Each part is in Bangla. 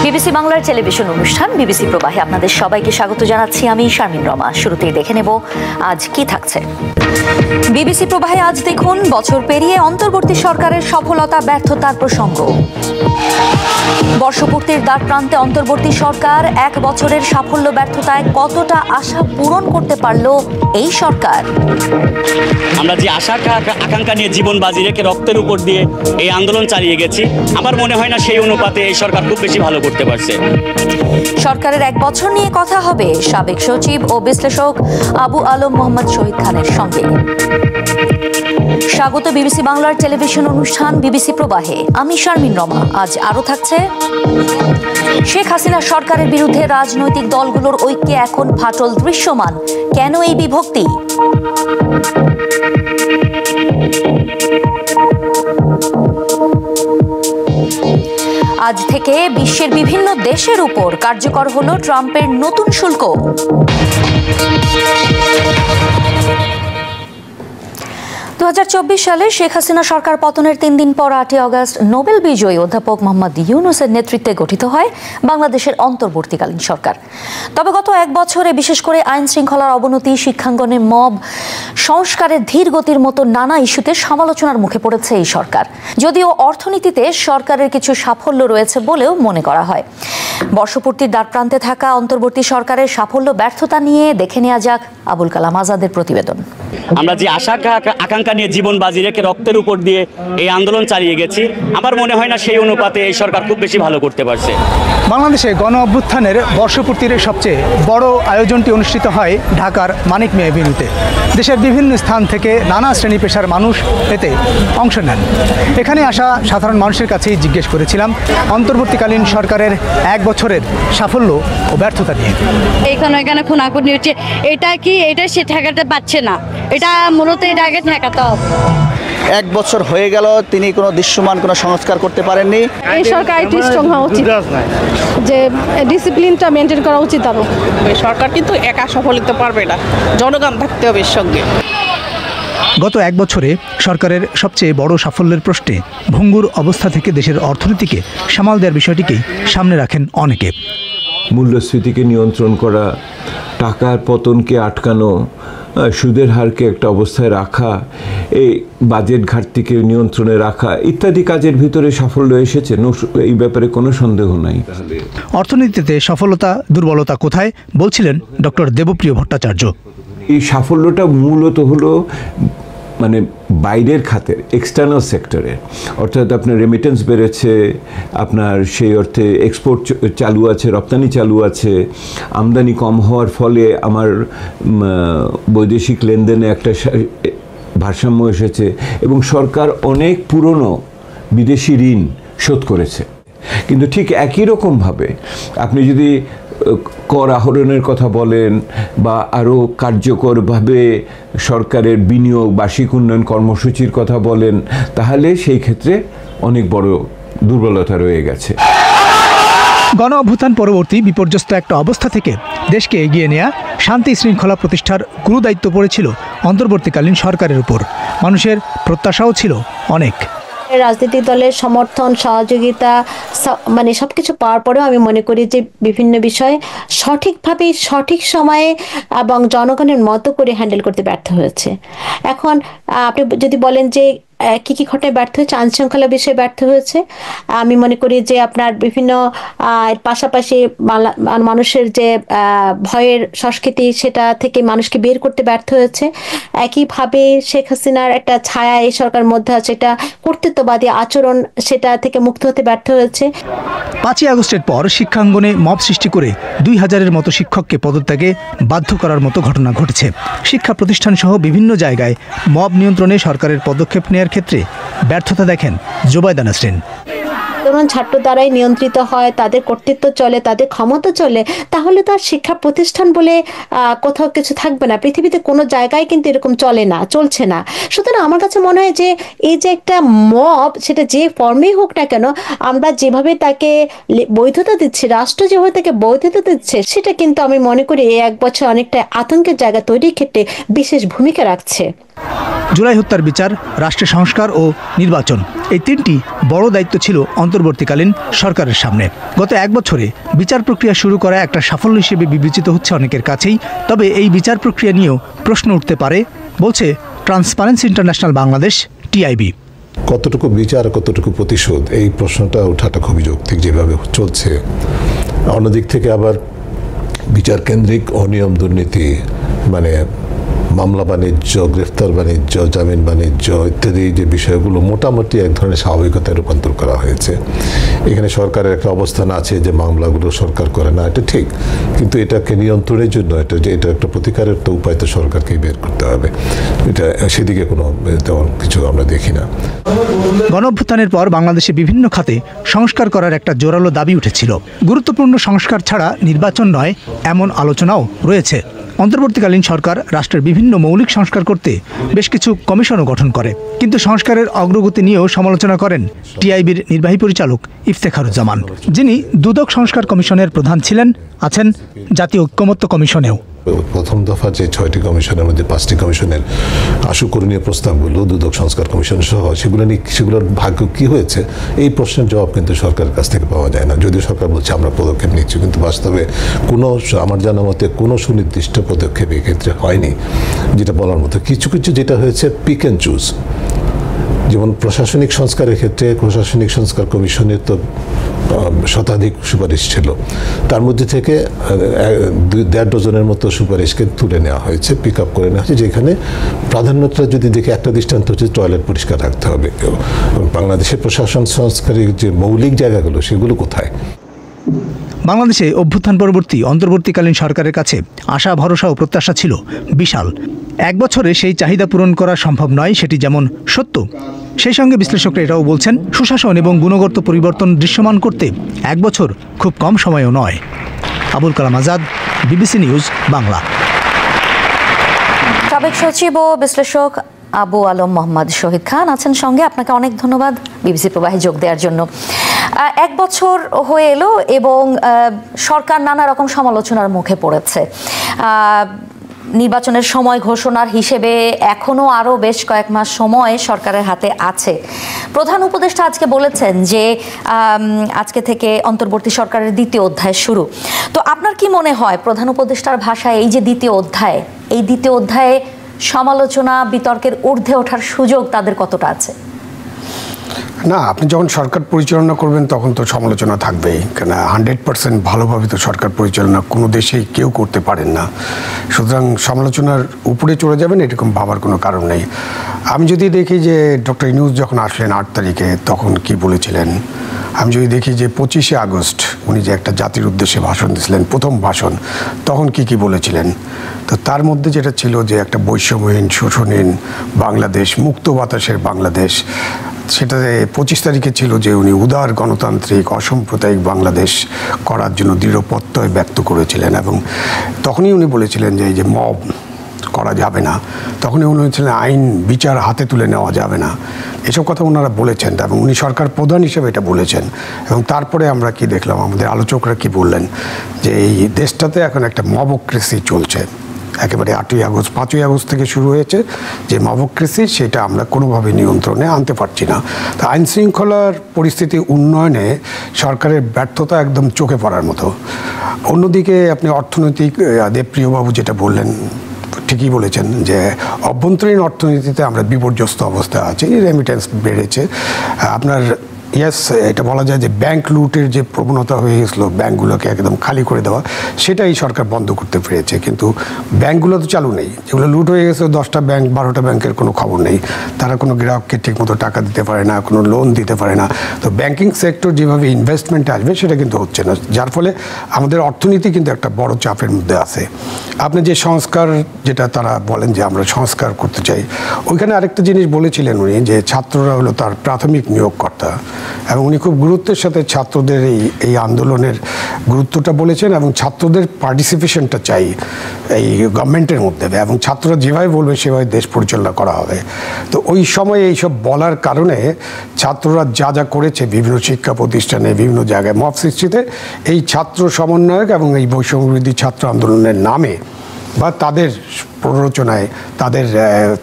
বিবিসি বাংলার টেলিভিশন অনুষ্ঠান বিবিসি প্রবাহে আপনাদের সবাইকে স্বাগত জানাচ্ছি। আমি শারমিন রমা। শুরুতেই দেখে নেব আজ কি থাকছে। বিবিসি প্রবাহে আজ দেখুন, বছর পেরিয়ে অন্তর্বর্তী সরকারের সফলতা ব্যর্থতার প্রসঙ্গ। বর্ষপূর্তির দ্বার প্রান্তে অন্তর্বর্তী সরকার, 1 বছরের সাফল্য ব্যর্থতায় কতটা আশা পূরণ করতে পারল এই সরকার। আমরা যে আশা আকাঙ্ক্ষা নিয়ে জীবন বাজি রেখে রক্তের উপর দিয়ে এই আন্দোলন চালিয়ে গেছি, আমার মনে হয় না সেই অনুপাতে এই সরকার খুব বেশি ভালো করতে পারছে। সরকারের 1 বছর নিয়ে কথা হবে সাবেক সচিব ও বিশ্লেষক আবু আলম মোহাম্মদ শহীদ খানের সঙ্গে। স্বাগত বিবিসি বাংলার টেলিভিশন অনুষ্ঠান বিবিসি প্রবাহে। আমি শারমিন রমা। আজ আরো থাকছে, শেখ হাসিনা সরকারের বিরুদ্ধে রাজনৈতিক দলগুলোর ঐক্যে এখন ফাটল দৃশ্যমান। কেন এই বিভক্তি? আজ থেকে বিশ্বের বিভিন্ন দেশের উপর কার্যকর হলো ট্রাম্পের নতুন শুল্ক। 2024 সালে শেখ হাসিনা সরকার পতনের 3 দিন পর 8 আগস্ট নোবেল বিজয়ী অধ্যাপক মোহাম্মদ ইউনূসের নেতৃত্বে গঠিত হয় বাংলাদেশের অন্তর্বর্তীকালীন সরকার। তবে গত 1 বছরে বিশেষ করে আইন শৃঙ্খলার অবনতি, শিক্ষাঙ্গনে মব, সংস্কারের ধীর গতির মতো নানা ইস্যুতে সমালোচনার মুখে পড়েছে এই সরকার। যদিও অর্থনীতিতে সরকারের কিছু সাফল্য রয়েছে বলেও মনে করা হয়। বর্ষপূর্তির দ্বারপ্রান্তে থাকা অন্তর্বর্তী সরকারের সাফল্য ব্যর্থতা নিয়ে দেখে নেওয়া যাক আবুল কালাম আজাদের প্রতিবেদন। আমরা যে আশা আকাঙ্ক্ষা নিয়ে জীবন বাজি রেখে রক্তের উপর দিয়ে এই আন্দোলন চালিয়ে গেছি, আমার মনে হয় না সেই অনুপাতে এই সরকার খুব বেশি ভালো করতে পারছে। বাংলাদেশে গণ অভ্যুত্থানের বর্ষপূর্তির সবচেয়ে বড় আয়োজনটি অনুষ্ঠিত হয় ঢাকার মানিক মিয়া এভিনিউতে। দেশের বিভিন্ন স্থান থেকে নানা শ্রেণী পেশার মানুষ এতে অংশ নেন। এখানে আসা সাধারণ মানুষের কাছেই জিজ্ঞেস করেছিলাম অন্তর্বর্তীকালীন সরকারের 1 বছরের সাফল্য ও ব্যর্থতা নিয়ে। এখানে খুনাখুনি হচ্ছে, এটা সে ঠেকাতে পারছে না, এটা মূলত এটা আগে ঠেকাতে হবে। 1 বছর হয়ে গেল, তিনি কোনো দৃশ্যমান কোনো সংস্কার করতে পারেননি। এই সরকার একটু স্ট্রং হওয়া উচিত, যে ডিসিপ্লিনটা মেনটেন করা উচিত আরও। এই সরকার কিন্তু একা সফল হতে পারবে না, জনগণ থাকতে হবে এর সঙ্গে। গত 1 বছরে সরকারের সবচেয়ে বড় সাফল্যের প্রশ্নে ভঙ্গুর অবস্থা থেকে দেশের অর্থনীতিকে সামাল দেওয়ার বিষয়টিকেই সামনে রাখেন অনেকে। মূল্যস্ফীতিকে নিয়ন্ত্রণ করা, টাকার পতনকে আটকানো, সুদের হারকে একটা অবস্থায় রাখা, এই বাজেট ঘাটতিকে নিয়ন্ত্রণে রাখা ইত্যাদি কাজের ভিতরে সাফল্য এসেছে, এই ব্যাপারে কোনো সন্দেহ নাই। অর্থনীতিতে সফলতা দুর্বলতা কোথায় বলছিলেন ডক্টর দেবপ্রিয় ভট্টাচার্য। এই সাফল্যটা মূলত হলো মানে বাইরের খাতের, এক্সটার্নাল সেক্টরে, অর্থাৎ আপনার রেমিটেন্স বেড়েছে, আপনার সেই অর্থে এক্সপোর্ট চালু আছে, রপ্তানি চালু আছে, আমদানি কম হওয়ার ফলে আমার বৈদেশিক লেনদেনে একটা ভারসাম্য এসেছে এবং সরকার অনেক পুরনো বিদেশি ঋণ শোধ করেছে। কিন্তু ঠিক একই রকমভাবে আপনি যদি কর আহরণের কথা বলেন বা আরও কার্যকরভাবে সরকারের বিনিয়োগ, বার্ষিক উন্নয়ন কর্মসূচির কথা বলেন, তাহলে সেই ক্ষেত্রে অনেক বড় দুর্বলতা রয়ে গেছে। গণ অভ্যুত্থান পরবর্তী বিপর্যস্ত একটা অবস্থা থেকে দেশকে এগিয়ে নেয়া, শান্তি শৃঙ্খলা প্রতিষ্ঠার গুরুদায়িত্ব পড়েছিল অন্তর্বর্তীকালীন সরকারের উপর। মানুষের প্রত্যাশাও ছিল অনেক। রাজনৈতিক দলের সমর্থন, সহযোগিতা, মানে সবকিছু পাওয়ার পরেও আমি মনে করি যে বিভিন্ন বিষয়ে সঠিকভাবে সঠিক সময়ে এবং জনগণের মতো করে হ্যান্ডেল করতে ব্যর্থ হয়েছে। এখন আপনি যদি বলেন যে কি কি ঘটনায় ব্যর্থ হয়েছে, আইন শৃঙ্খলা বিষয়ে ব্যর্থ হয়েছে, আমি মনে করি যে আপনার বিভিন্ন পাশাপাশি মানুষের যে ভয়ের সংস্কৃতি, সেটা থেকে মানুষকে বের করতে ব্যর্থ হয়েছে। একইভাবে শেখ হাসিনার একটা ছায়া এই সরকারের মধ্যে আছে, এটা কর্তৃত্ববাদী আচরণ, সেটা থেকে মুক্ত হতে ব্যর্থ হয়েছে। 5ই আগস্টের পর শিক্ষাঙ্গনে মব সৃষ্টি করে 2000-এর মতো শিক্ষককে পদত্যাগে বাধ্য করার মতো ঘটনা ঘটেছে। শিক্ষা প্রতিষ্ঠান সহ বিভিন্ন জায়গায় মব নিয়ন্ত্রণে সরকারের পদক্ষেপ নেওয়ার ক্ষেত্রে ব্যর্থতা দেখেন জোবায়দা নাসরিন। তরুণ ছাত্র দ্বারাই নিয়ন্ত্রিত হয়, তাদের কর্তৃত্ব চলে, তাদের ক্ষমতা চলে, তাহলে তার শিক্ষা প্রতিষ্ঠান বলে কোথাও কিছু থাকবে না। পৃথিবীতে কোনো জায়গায় কিন্তু এরকম চলছে না। সুতরাং আমার কাছে মনে হয় যে এই যে একটা মব, সেটা যে ফর্মেই হোক না কেন, আমরা যেভাবে তাকে বৈধতা দিচ্ছি, রাষ্ট্র যেভাবে তাকে বৈধতা দিচ্ছে, সেটা কিন্তু আমি মনে করি এই 1 বছর অনেকটা আতঙ্কের জায়গা তৈরির ক্ষেত্রে বিশেষ ভূমিকা রাখছে। জুলাই হত্যার বিচার, রাষ্ট্রের সংস্কার ও নির্বাচন, এই তিনটি বড় দায়িত্ব ছিল অন্তর্বর্তীকালীন সরকারের সামনে। গত এক বছরে বিচার প্রক্রিয়া শুরু করা একটা সাফল্য হিসেবে বিবেচিত হচ্ছে অনেকের কাছেই। তবে এই বিচার প্রক্রিয়া নিয়েও প্রশ্ন উঠতে পারে বলছে ট্রান্সপারেন্সি ইন্টারন্যাশনাল বাংলাদেশ, টিআইবি। কতটুকু বিচার, কতটুকু প্রতিশোধ, এই প্রশ্নটা ওঠাটা খুবই যৌক্তিক যেভাবে চলছে। অন্যদিক থেকে আবার বিচার কেন্দ্রিক অনিয়ম, দুর্নীতি, মানে মামলা বাণিজ্য, গ্রেফতার বাণিজ্য, জামিন বাণিজ্য ইত্যাদি যে বিষয়গুলো মোটামুটি এক ধরনের স্বাভাবিকতায় রূপান্তর করা হয়েছে। এখানে সরকারের একটা অবস্থান আছে যে মামলাগুলো সরকার করে না, এটা ঠিক, কিন্তু এটাকে নিয়ন্ত্রণের জন্য এটা একটা প্রতিকারের তো উপায় তো সরকারকেই বের করতে হবে। এটা সেদিকে কোনো তেমন কিছু আমরা দেখি না। গণঅভ্যুত্থানের পর বাংলাদেশে বিভিন্ন খাতে সংস্কার করার একটা জোরালো দাবি উঠেছিল। গুরুত্বপূর্ণ সংস্কার ছাড়া নির্বাচন নয়, এমন আলোচনাও রয়েছে। অন্তর্বর্তীকালীন সরকার রাষ্ট্রের বিভিন্ন মৌলিক সংস্কার করতে বেশ কিছু কমিশনও গঠন করে, কিন্তু সংস্কারের অগ্রগতি নিয়েও সমালোচনা করেন টিআইবির নির্বাহী পরিচালক ইফতেখারুজ্জামান, যিনি দুদক সংস্কার কমিশনের প্রধান ছিলেন, আছেন জাতীয় ঐক্যমত্য কমিশনেও। প্রথম দফা যে 6টি কমিশনের মধ্যে 5টি কমিশনের আশুকরণীয় প্রস্তাবগুলো, দুদক সংস্কার কমিশন সহ, সেগুলোর ভাগ্য কি হয়েছে এই প্রশ্নের জবাব কিন্তু সরকারের কাছ থেকে পাওয়া যায় না। যদিও সরকার বলছে আমরা পদক্ষেপ নিচ্ছি, কিন্তু বাস্তবে কোনো, আমার জানা মতে কোনো সুনির্দিষ্ট পদক্ষেপ এক্ষেত্রে হয়নি যেটা বলার মতো। কিছু কিছু যেটা হয়েছে পিক অ্যান্ড চুজ, যেমন প্রশাসনিক সংস্কারের ক্ষেত্রে প্রশাসনিক সংস্কার কমিশনের তো শতাধিক সুপারিশ ছিল, তার মধ্যে থেকে 1.5 ডজনের মতো সুপারিশকে তুলে নেওয়া হয়েছে, পিক আপ করে নেওয়া হয়েছে, যেখানে প্রাধান্যতা যদি দেখে একটা দৃষ্টান্ত হচ্ছে টয়লেট পরিষ্কার রাখতে হবে। বাংলাদেশের প্রশাসন সংস্কারের যে মৌলিক জায়গাগুলো সেগুলো কোথায়? বাংলাদেশে অভ্যুত্থান পরবর্তী অন্তর্বর্তীকালীন সরকারের কাছে আশা, ভরসা ও প্রত্যাশা ছিল বিশাল। এক বছরে সেই চাহিদা পূরণ করা সম্ভব নয়, সেটি যেমন সত্য, সেই সঙ্গে বিশ্লেষকরা এটাও বলছেন সুশাসন এবং গুণগত পরিবর্তন দৃশ্যমান করতে এক বছর খুব কম সময়ও নয়। Abul Kalam Azad, BBC news Bangla. সাবেক সচিব ও বিশ্লেষক আবু আলম মোহাম্মদ শহীদ খান আছেন সঙ্গে। আপনাকে অনেক ধন্যবাদ বিবিসি প্রবাহে যোগ দেওয়ার জন্য। এক বছর হয়ে এলো এবং সরকার নানা রকম সমালোচনার মুখে পড়েছে। নির্বাচনের সময় ঘোষণার হিসেবে এখনো আরও বেশ কয়েক মাস সময় সরকারের হাতে আছে। প্রধান উপদেষ্টা আজকে বলেছেন যে আজকে থেকে অন্তর্বর্তী সরকারের দ্বিতীয় অধ্যায় শুরু। তো আপনার কি মনে হয় প্রধান উপদেষ্টার ভাষায় এই যে দ্বিতীয় অধ্যায়, এই দ্বিতীয় অধ্যায়ে সমালোচনা, বিতর্কের ঊর্ধ্বে ওঠার সুযোগ তাদের কতটা আছে? না, আপনি যখন সরকার পরিচালনা করবেন তখন তো সমালোচনা থাকবেই, কেন 100% ভালোভাবে তো সরকার পরিচালনা কোনো দেশেই কেউ করতে পারেন না। সুতরাং সমালোচনার উপরে চলে যাবেন এরকম ভাবার কোনো কারণ নেই। আমি যদি দেখি যে ডক্টর ইউনূস যখন আসলেন 8 তারিখে তখন কি বলেছিলেন, আমি যদি দেখি যে 25শে আগস্ট উনি যে একটা জাতির উদ্দেশ্যে ভাষণ দিয়েছিলেন, প্রথম ভাষণ, তখন কি বলেছিলেন, তো তার মধ্যে যেটা ছিল যে একটা বৈষম্যহীন, শোষণহীন বাংলাদেশ, মুক্ত বাতাসের বাংলাদেশ, সেটাতে 25 তারিখে ছিল যে উনি উদার গণতান্ত্রিক অসাম্প্রদায়িক বাংলাদেশ করার জন্য দৃঢ় প্রত্যয় ব্যক্ত করেছিলেন। এবং তখনই উনি বলেছিলেন যে এই যে মব করা যাবে না, তখনই উনি বলেছিলেন আইন বিচার হাতে তুলে নেওয়া যাবে না, এসব কথা ওনারা বলেছেন এবং উনি সরকার প্রধান হিসেবে এটা বলেছেন। এবং তারপরে আমরা কি দেখলাম, আমাদের আলোচকরা কি বললেন, যে এই দেশটাতে এখন একটা মবক্রেসি চলছে। একেবারে 8ই আগস্ট 5ই আগস্ট থেকে শুরু হয়েছে যে মবক্রেসি, সেটা আমরা কোনোভাবে নিয়ন্ত্রণে আনতে পারছি না। তো আইন শৃঙ্খলার পরিস্থিতি উন্নয়নে সরকারের ব্যর্থতা একদম চোখে পড়ার মতো। অন্যদিকে আপনি অর্থনৈতিক, দেবপ্রিয়বাবু যেটা বললেন ঠিকই বলেছেন যে অভ্যন্তরীণ অর্থনীতিতে আমরা বিপর্যস্ত অবস্থায় আছি, রেমিটেন্স বেড়েছে। আপনার এটা বলা যায় যে ব্যাংক লুটের যে প্রবণতা হয়ে গেছিলো, ব্যাংকগুলোকে একদম খালি করে দেওয়া, সেটাই সরকার বন্ধ করতে পেরেছে। কিন্তু ব্যাংকগুলো তো চালু নেই, যেগুলো লুট হয়ে গেছে 10টা ব্যাংক 12টা ব্যাংকের কোনো খবর নেই, তারা কোনো গ্রাহককে ঠিকমতো টাকা দিতে পারে না, কোনো লোন দিতে পারে না। তো ব্যাংকিং সেক্টর যেভাবে ইনভেস্টমেন্টে আসবে সেটা কিন্তু হচ্ছে না, যার ফলে আমাদের অর্থনীতি কিন্তু একটা বড় চাপের মধ্যে আছে। আপনি যে সংস্কার, যেটা তারা বলেন যে আমরা সংস্কার করতে চাই, ওইখানে আরেকটা জিনিস বলেছিলেন উনি, যে ছাত্ররা হলো তার প্রাথমিক নিয়োগকর্তা, এবং উনি খুব গুরুত্বের সাথে ছাত্রদের এই আন্দোলনের গুরুত্বটা বলেছেন এবং ছাত্রদের পার্টিসিপেশনটা চাই এই গভর্নমেন্টের মধ্যে, এবং ছাত্ররা যেভাবে বলবে সেভাবে দেশ পরিচালনা করা হবে। তো ওই সময় এইসব বলার কারণে ছাত্ররা যা যা করেছে বিভিন্ন শিক্ষা প্রতিষ্ঠানে, বিভিন্ন জায়গায় মব সৃষ্টিতে, এই ছাত্র সমন্বয়ক এবং এই বৈষম্যবিরোধী ছাত্র আন্দোলনের নামে বা তাদের প্ররোচনায় তাদের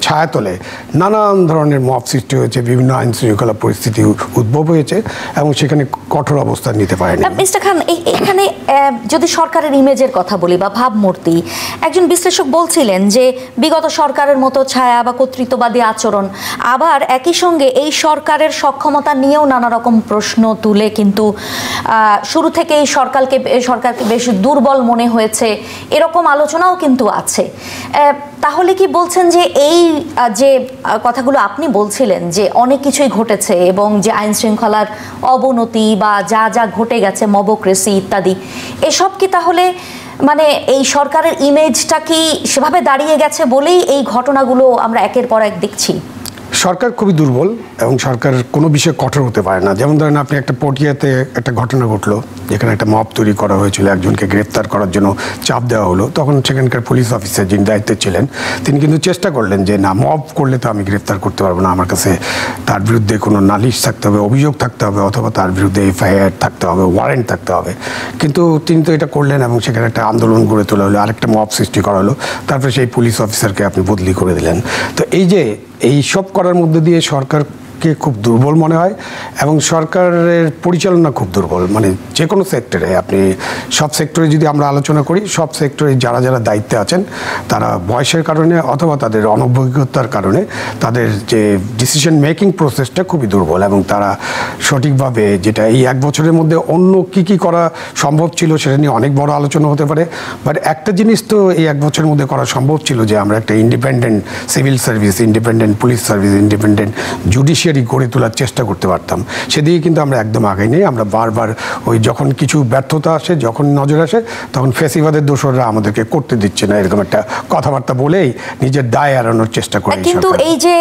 ছায়াতলে নানান ধরনের মব সৃষ্টি হয়েছে, বিভিন্ন আইন শৃঙ্খলা পরিস্থিতি উদ্ভব হয়েছে এবং সেখানে কঠোর অবস্থান নিতে পারেনি। মিস্টার খান, এখানে যদি সরকারের ইমেজের কথা বলি বা ভাবমূর্তি, একজন বিশ্লেষক বলছিলেন যে বিগত সরকারের মতো ছায়া বা কর্তৃত্ববাদী আচরণ, আবার একই সঙ্গে এই সরকারের সক্ষমতা নিয়েও নানা রকম প্রশ্ন তুলে কিন্তু শুরু থেকে এই সরকারকে বেশ দুর্বল মনে হয়েছে, এরকম আলোচনাও কিন্তু আছে। তাহলে কি বলছেন যে এই যে কথাগুলো আপনি বলছিলেন যে অনেক কিছুই ঘটেছে এবং যে আইন শৃঙ্খলার অবনতি বা যা যা ঘটে গেছে, মবক্রেসি ইত্যাদি, এসব কি তাহলে মানে এই সরকারের ইমেজটা কি সেভাবে দাঁড়িয়ে গেছে বলেই এই ঘটনাগুলো আমরা একের পর এক দেখছি? সরকার খুবই দুর্বল এবং সরকার কোনো বিষয়ে কঠোর হতে পারে না। যেমন ধরেন আপনি একটা পটিয়াতে একটা ঘটনা ঘটলো যেখানে একটা মব তৈরি করা হয়েছিল, একজনকে গ্রেফতার করার জন্য চাপ দেওয়া হলো, তখন সেখানকার পুলিশ অফিসার যিনি দায়িত্বে ছিলেন তিনি কিন্তু চেষ্টা করলেন যে না, মব করলে তো আমি গ্রেফতার করতে পারবো না, আমার কাছে তার বিরুদ্ধে কোনো নালিশ থাকতে হবে, অভিযোগ থাকতে হবে, অথবা তার বিরুদ্ধে এফআইআর থাকতে হবে, ওয়ারেন্ট থাকতে হবে। কিন্তু তিনি তো এটা করলেন এবং সেখানে একটা আন্দোলন গড়ে তোলা হলো, আরেকটা মব সৃষ্টি করা হলো, তারপরে সেই পুলিশ অফিসারকে আপনি বদলি করে দিলেন। তো এই সব করার মধ্যে দিয়ে সরকারকে খুব দুর্বল মনে হয় এবং সরকারের পরিচালনা খুব দুর্বল। মানে যে কোনো সেক্টরে, আপনি সব সেক্টরে যদি আমরা আলোচনা করি, সব সেক্টরে যারা যারা দায়িত্বে আছেন তারা বয়সের কারণে অথবা তাদের অনভিজ্ঞতার কারণে তাদের যে ডিসিশন মেকিং প্রসেসটা খুবই দুর্বল এবং তারা সঠিকভাবে, যেটা এই এক বছরের মধ্যে অন্য কি করা সম্ভব ছিল সেটা নিয়ে অনেক বড় আলোচনা হতে পারে, বাট একটা জিনিস তো এই এক বছরের মধ্যে করা সম্ভব ছিল যে আমরা একটা independent civil service, independent police service, independent judiciary গড়ে তোলার চেষ্টা করতে পারতাম। সেদিকে কিন্তু আমরা একদম আগাই নেই। আমরা বারবার ওই যখন কিছু ব্যর্থতা আসে, যখন নজর আসে, তখন ফেসিবাদের দোসররা আমাদেরকে করতে দিচ্ছে না, এরকম একটা কথাবার্তা বলেই নিজের দায় এড়ানোর চেষ্টা করে। কিন্তু এই যে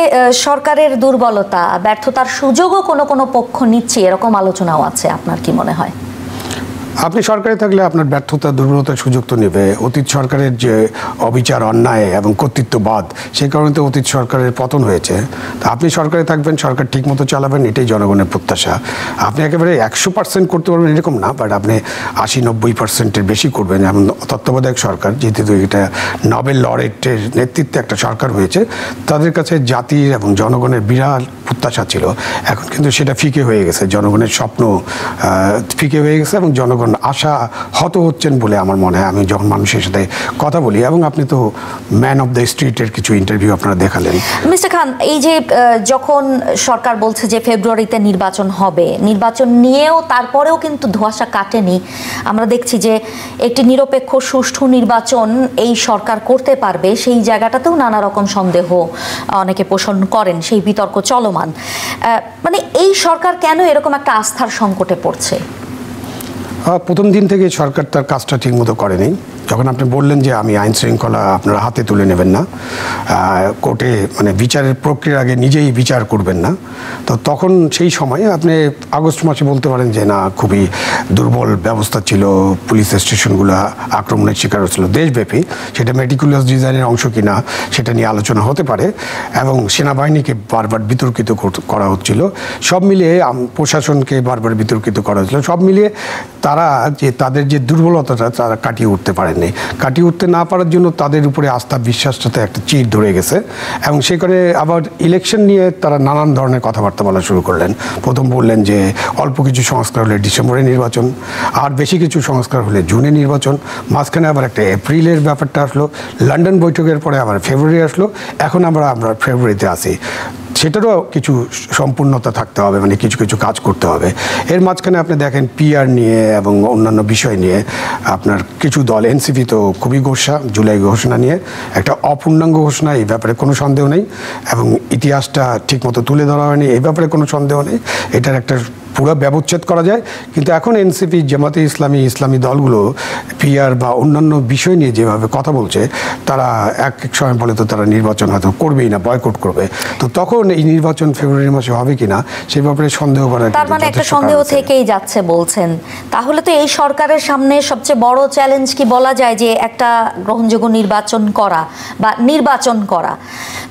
সরকারের দুর্বলতা, ব্যর্থতার সুযোগও কোনো পক্ষ নিচ্ছে, এরকম আলোচনাও আছে, আপনার কি মনে হয়? আপনি সরকারে থাকলে আপনার ব্যর্থতা, দুর্বলতার সুযোগ তো নেবে। অতীত সরকারের যে অবিচার, অন্যায় এবং কর্তৃত্ববাদ, সেই কারণে তো অতীত সরকারের পতন হয়েছে। তা আপনি সরকারে থাকবেন, সরকার ঠিক মতো চালাবেন, এটাই জনগণের প্রত্যাশা। আপনি একেবারে 100% করতে পারবেন এরকম না, বাট আপনি 80-90%-এর বেশি করবেন। এমন তত্ত্বাবধায়ক সরকার, যেহেতু এটা নোবেল লরেটের নেতৃত্বে একটা সরকার হয়েছে, তাদের কাছে জাতির এবং জনগণের বিরাট প্রত্যাশা ছিল। এখন কিন্তু সেটা ফিকে হয়ে গেছে, জনগণের স্বপ্ন ফিকে হয়ে গেছে এবং জনগণ আশা হত হচ্ছেন বলে আমার মনে হয়। আমি যখন মানুষের সাথে কথা বলি, এবং আপনি তো ম্যান অফ দ্য স্ট্রিটের কিছু ইন্টারভিউ আপনারা দেখালেন। মিস্টার খান, এই যে যখন সরকার বলছে যে ফেব্রুয়ারিতে নির্বাচন হবে, নির্বাচন নিয়েও তারপরেও কিন্তু ধোঁয়াশা কাটেনি। আমরা দেখছি যে একটি নিরপেক্ষ সুষ্ঠু নির্বাচন এই সরকার করতে পারবে, সেই জায়গাটাতেও নানা রকম সন্দেহ অনেকে পোষণ করেন, সেই বিতর্ক চলমান। মানে এই সরকার কেন এরকম একটা আস্থার সংকটে পড়ছে? প্রথম দিন থেকে সরকার তার কাজটা ঠিকমতো করেনি। যখন আপনি বললেন যে আমি আইন শৃঙ্খলা আপনারা হাতে তুলে নেবেন না, কোর্টে মানে বিচারের প্রক্রিয়ার আগে নিজেই বিচার করবেন না, তো তখন সেই সময়ে আপনি আগস্ট মাসে বলতে পারেন যে না, খুবই দুর্বল ব্যবস্থা ছিল, পুলিশ স্টেশনগুলো আক্রমণের শিকার হচ্ছিল দেশব্যাপী। সেটা মেটিকুলাস ডিজাইনের অংশ কিনা সেটা নিয়ে আলোচনা হতে পারে, এবং সেনাবাহিনীকে বারবার বিতর্কিত করা হচ্ছিল। সব মিলিয়ে প্রশাসনকে বারবার বিতর্কিত করা হচ্ছিল। সব মিলিয়ে তারা যে তাদের যে দুর্বলতাটা তারা কাটিয়ে উঠতে পারেননি। কাটিয়ে উঠতে না পারার জন্য তাদের উপরে আস্থা বিশ্বাসটাতে একটা চির ধরে গেছে, এবং সেখানে আবার ইলেকশন নিয়ে তারা নানান ধরনের কথাবার্তা বলা শুরু করলেন। প্রথম বললেন যে অল্প কিছু সংস্কার হলে ডিসেম্বরে নির্বাচন, আর বেশি কিছু সংস্কার হলে জুনে নির্বাচন, মাঝখানে আবার একটা এপ্রিলের ব্যাপারটা আসলো, লন্ডন বৈঠকের পরে আবার ফেব্রুয়ারি আসলো, এখন আমরা ফেব্রুয়ারিতে আসি। সেটারও কিছু সম্পূর্ণতা থাকতে হবে, মানে কিছু কিছু কাজ করতে হবে। এর মাঝখানে আপনি দেখেন পিআর নিয়ে এবং অন্যান্য বিষয় নিয়ে আপনার কিছু দল, এনসিপি তো খুবই গোসা, জুলাই ঘোষণা নিয়ে একটা অপূর্ণাঙ্গ ঘোষণা, এই ব্যাপারে কোনো সন্দেহ নেই, এবং ইতিহাসটা ঠিকমতো তুলে ধরা হয়নি, এই ব্যাপারে কোনো সন্দেহ নেই। এটার একটা পুরো ব্যবচ্ছেদ করা যায়। কিন্তু এখন এনসিপি, জামাতে ইসলামী দলগুলো পিআর বা অন্যান্য বিষয় নিয়ে যেভাবে কথা বলছে, তারা এক সময় বলে তো তারা নির্বাচন হয়তো করবেই না, বয়কট করবে। তো তখন এই নির্বাচন ফেব্রুয়ারি মাসে হবে কিনা সেই ব্যাপারে সন্দেহ করার, তার মানে একটা সন্দেহ থেকেই যাচ্ছে বলছেন। তাহলে তো এই সরকারের সামনে সবচেয়ে বড় চ্যালেঞ্জ কি বলা যায় যে একটা গ্রহণযোগ্য নির্বাচন করা বা নির্বাচন করা,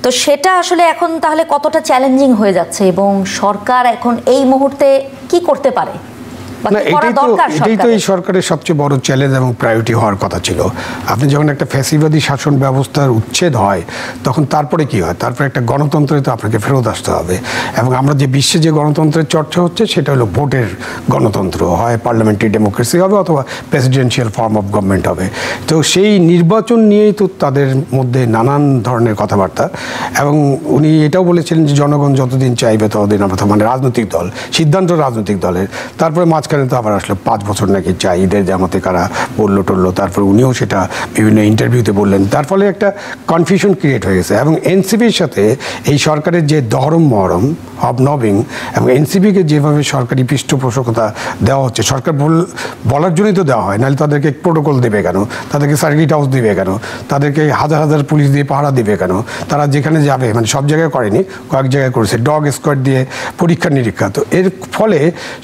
তো সেটা আসলে এখন তাহলে কতটা চ্যালেঞ্জিং হয়ে যাচ্ছে, এবং সরকার এখন এই মুহূর্তে কি করতে পারে? না, এটাই তো এই সরকারের সবচেয়ে বড় চ্যালেঞ্জ এবং প্রায়োরিটি হওয়ার কথা ছিল। আপনি যখন একটা ফ্যাসিবাদী শাসন ব্যবস্থার উচ্ছেদ হয় তখন তারপরে কি হয়, তারপরে একটা গণতন্ত্রে তো আপনাকে ফেরত আসতে হবে। এবং আমরা যে বিশ্বে যে গণতন্ত্রের চর্চা হচ্ছে সেটা হলো ভোটের গণতন্ত্র, হয় পার্লামেন্টারি ডেমোক্রেসি হবে অথবা প্রেসিডেন্সিয়াল ফর্ম অফ গভর্নমেন্ট হবে। তো সেই নির্বাচন নিয়েই তো তাদের মধ্যে নানান ধরনের কথাবার্তা। এবং উনি এটাও বলেছিলেন যে জনগণ যতদিন চাইবে ততদিন আমরা, মানে রাজনৈতিক দল, সিদ্ধান্ত রাজনৈতিক দলের। তারপরে মাঝখানে তো আবার আসলে 5 বছর নাকি চাই, ঈদের জামাতে কারা বললো টললো, তারপরে উনিও সেটা বিভিন্ন ইন্টারভিউতে বললেন। তার ফলে একটা কনফিউশন ক্রিয়েট হয়ে গেছে। এবং এনসিপির সাথে এই সরকারের যে দহরম মহরম হবনবিং এবং এনসিপিকে যেভাবে সরকারি পৃষ্ঠপোষকতা দেওয়া হচ্ছে, সরকার বলার জন্যই তো দেওয়া হয়, নাহলে তাদেরকে প্রোটোকল দেবে কেন, তাদেরকে সার্কিট হাউস দিবে কেন, তাদেরকে হাজার হাজার পুলিশ দিয়ে পাহারা দিবে কেন? তারা যেখানে যাবে, মানে সব জায়গায় করেনি, কয়েক জায়গায় করেছে, ডগ স্কোয়াড দিয়ে পরীক্ষা নিরীক্ষা। তো এর ফলে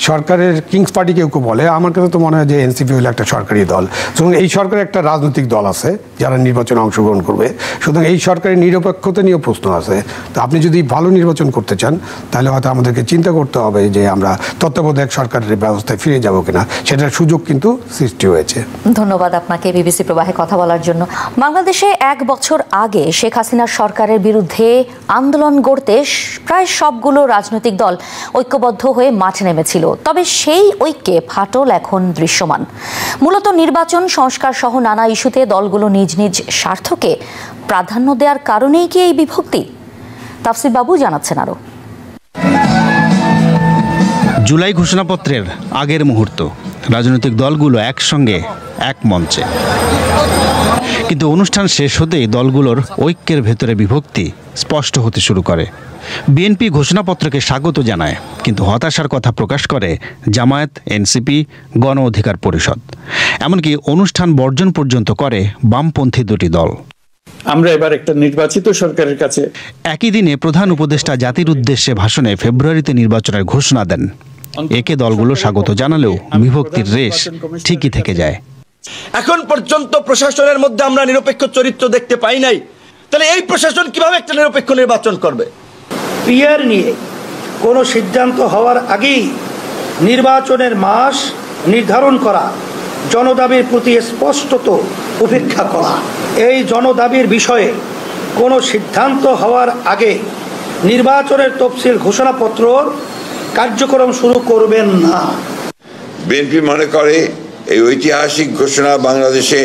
সরকারের কিংস পার্টি কেউ কেউ বলে, আমার কাছে তো মনে হয় যে এনসিপি হলো একটা সরকারি দল। সুতরাং এই সরকারের একটা রাজনৈতিক দল আছে যারা নির্বাচনে অংশগ্রহণ করবে, সুতরাং এই সরকারের নিরপেক্ষতা নিয়েও প্রশ্ন আছে। তো আপনি যদি ভালো নির্বাচন করতে চান তাহলে হয়তো আমাদেরকে চিন্তা করতে হবে যে আমরা তত্ত্বাবধায়ক সরকারের ব্যবস্থায় ফিরে যাব কিনা, সেটার সুযোগ কিন্তু সৃষ্টি হয়েছে। ধন্যবাদ আপনাকে বিবিসি প্রবাহে কথা বলার জন্য। বাংলাদেশে 1 বছর আগে শেখ হাসিনার সরকারের বিরুদ্ধে আন্দোলন গড়তে প্রায় সবগুলো রাজনৈতিক দল ঐক্যবদ্ধ হয়ে মাঠে নেমেছিল। তবে সেই ঐক্যে ফাটল এখন দৃশ্যমান। মূলত নির্বাচন সংস্কার সহ নানা ইস্যুতে দলগুলো নিজ নিজ স্বার্থকে প্রাধান্য দেওয়ার কারণেই কি এই বিভক্তি? তাফসির বাবু জানাচ্ছেন আরো। জুলাই ঘোষণাপত্রের আগের মুহূর্ত রাজনৈতিক দলগুলো একসঙ্গে এক মঞ্চে, কিন্তু অনুষ্ঠান শেষ হতেই দলগুলোর ঐক্যের ভেতরে বিভক্তি স্পষ্ট হতে শুরু করে। বিএনপি ঘোষণাপত্রকে স্বাগত জানায়, কিন্তু হতাশার কথা প্রকাশ করে জামায়াত, এনসিপি, গণ অধিকার পরিষদ। এমনকি অনুষ্ঠান বর্জন পর্যন্ত করে বামপন্থী দুটি দল। আমরা এবার একটা নির্বাচিত সরকারের কাছে। একই দিনে প্রধান উপদেষ্টা জাতির উদ্দেশ্যে ভাষণে ফেব্রুয়ারিতে নির্বাচনের ঘোষণা দেন। একে দলগুলো স্বাগত জানালেও বিভক্তির রেশ ঠিকই থেকে যায়। এখন পর্যন্ত প্রশাসনের মধ্যে আমরা নিরপেক্ষ চরিত্র দেখতে পাই নাই, তাহলে এই প্রশাসন কিভাবে একটা নিরপেক্ষ নির্বাচন করবে? পিয়ার নিয়ে কোনো সিদ্ধান্ত হওয়ার আগেই নির্বাচনের মাস নির্ধারণ করা, জনদাবির প্রতি স্পষ্টত উপেক্ষা করা, এই জনদাবির বিষয়ে কোনো সিদ্ধান্ত হওয়ার আগে নির্বাচনের তফসিল ঘোষণাপত্রর কার্যক্রম শুরু করবেন না। বিএনপি মনে করে এই ঐতিহাসিক ঘোষণা বাংলাদেশে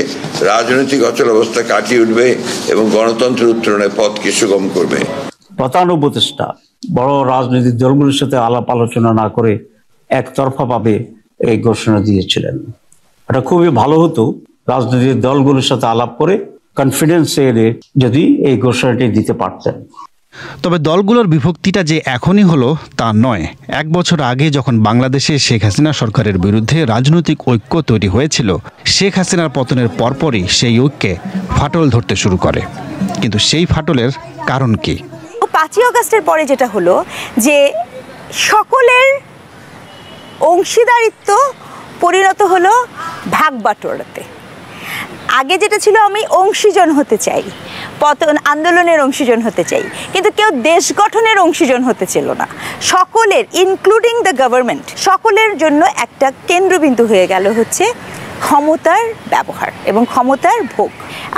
রাজনৈতিক অচল অবস্থা কাটিয়ে উঠবে এবং গণতন্ত্রের উত্তরণের পথকে সুগম করবে। প্রধান উপদেষ্টা বড় রাজনৈতিক দলগুলোর সাথে আলাপ আলোচনা না করে একতরফাভাবে এই ঘোষণা দিয়েছিলেন। এটা খুবই ভালো হতো রাজনৈতিক দলগুলোর সাথে আলাপ করে কনফিডেন্স এলে যদি এই ঘোষণাটি দিতে পারতেন। তবে দলগুলোর বিভক্তিটা যে এখনই হলো তা নয়। 1 বছর আগে যখন বাংলাদেশে শেখ হাসিনা সরকারের বিরুদ্ধে রাজনৈতিক ঐক্য তৈরি হয়েছিল, শেখ হাসিনার পতনের পরপরই সেই ঐক্যে ফাটল ধরতে শুরু করে। কিন্তু সেই ফাটলের কারণ কি? 5ই আগস্টের পরে যেটা হলো যে সকলের অংশীদারিত্ব পরিণত হলো ভাগ বাটোয়ারাতে। আগে যেটা ছিল আমি অংশীজন হতে চাই, আন্দোলনের অংশীজন হতে চাই, কিন্তু কেউ দেশ গঠনের অংশীজন হতে ছিল না। সকলের, ইনক্লুডিং দ্য গভর্নমেন্ট, সকলের জন্য একটা কেন্দ্রবিন্দু হয়ে গেল হচ্ছে ক্ষমতার ব্যবহার এবং ক্ষমতার ভোগ।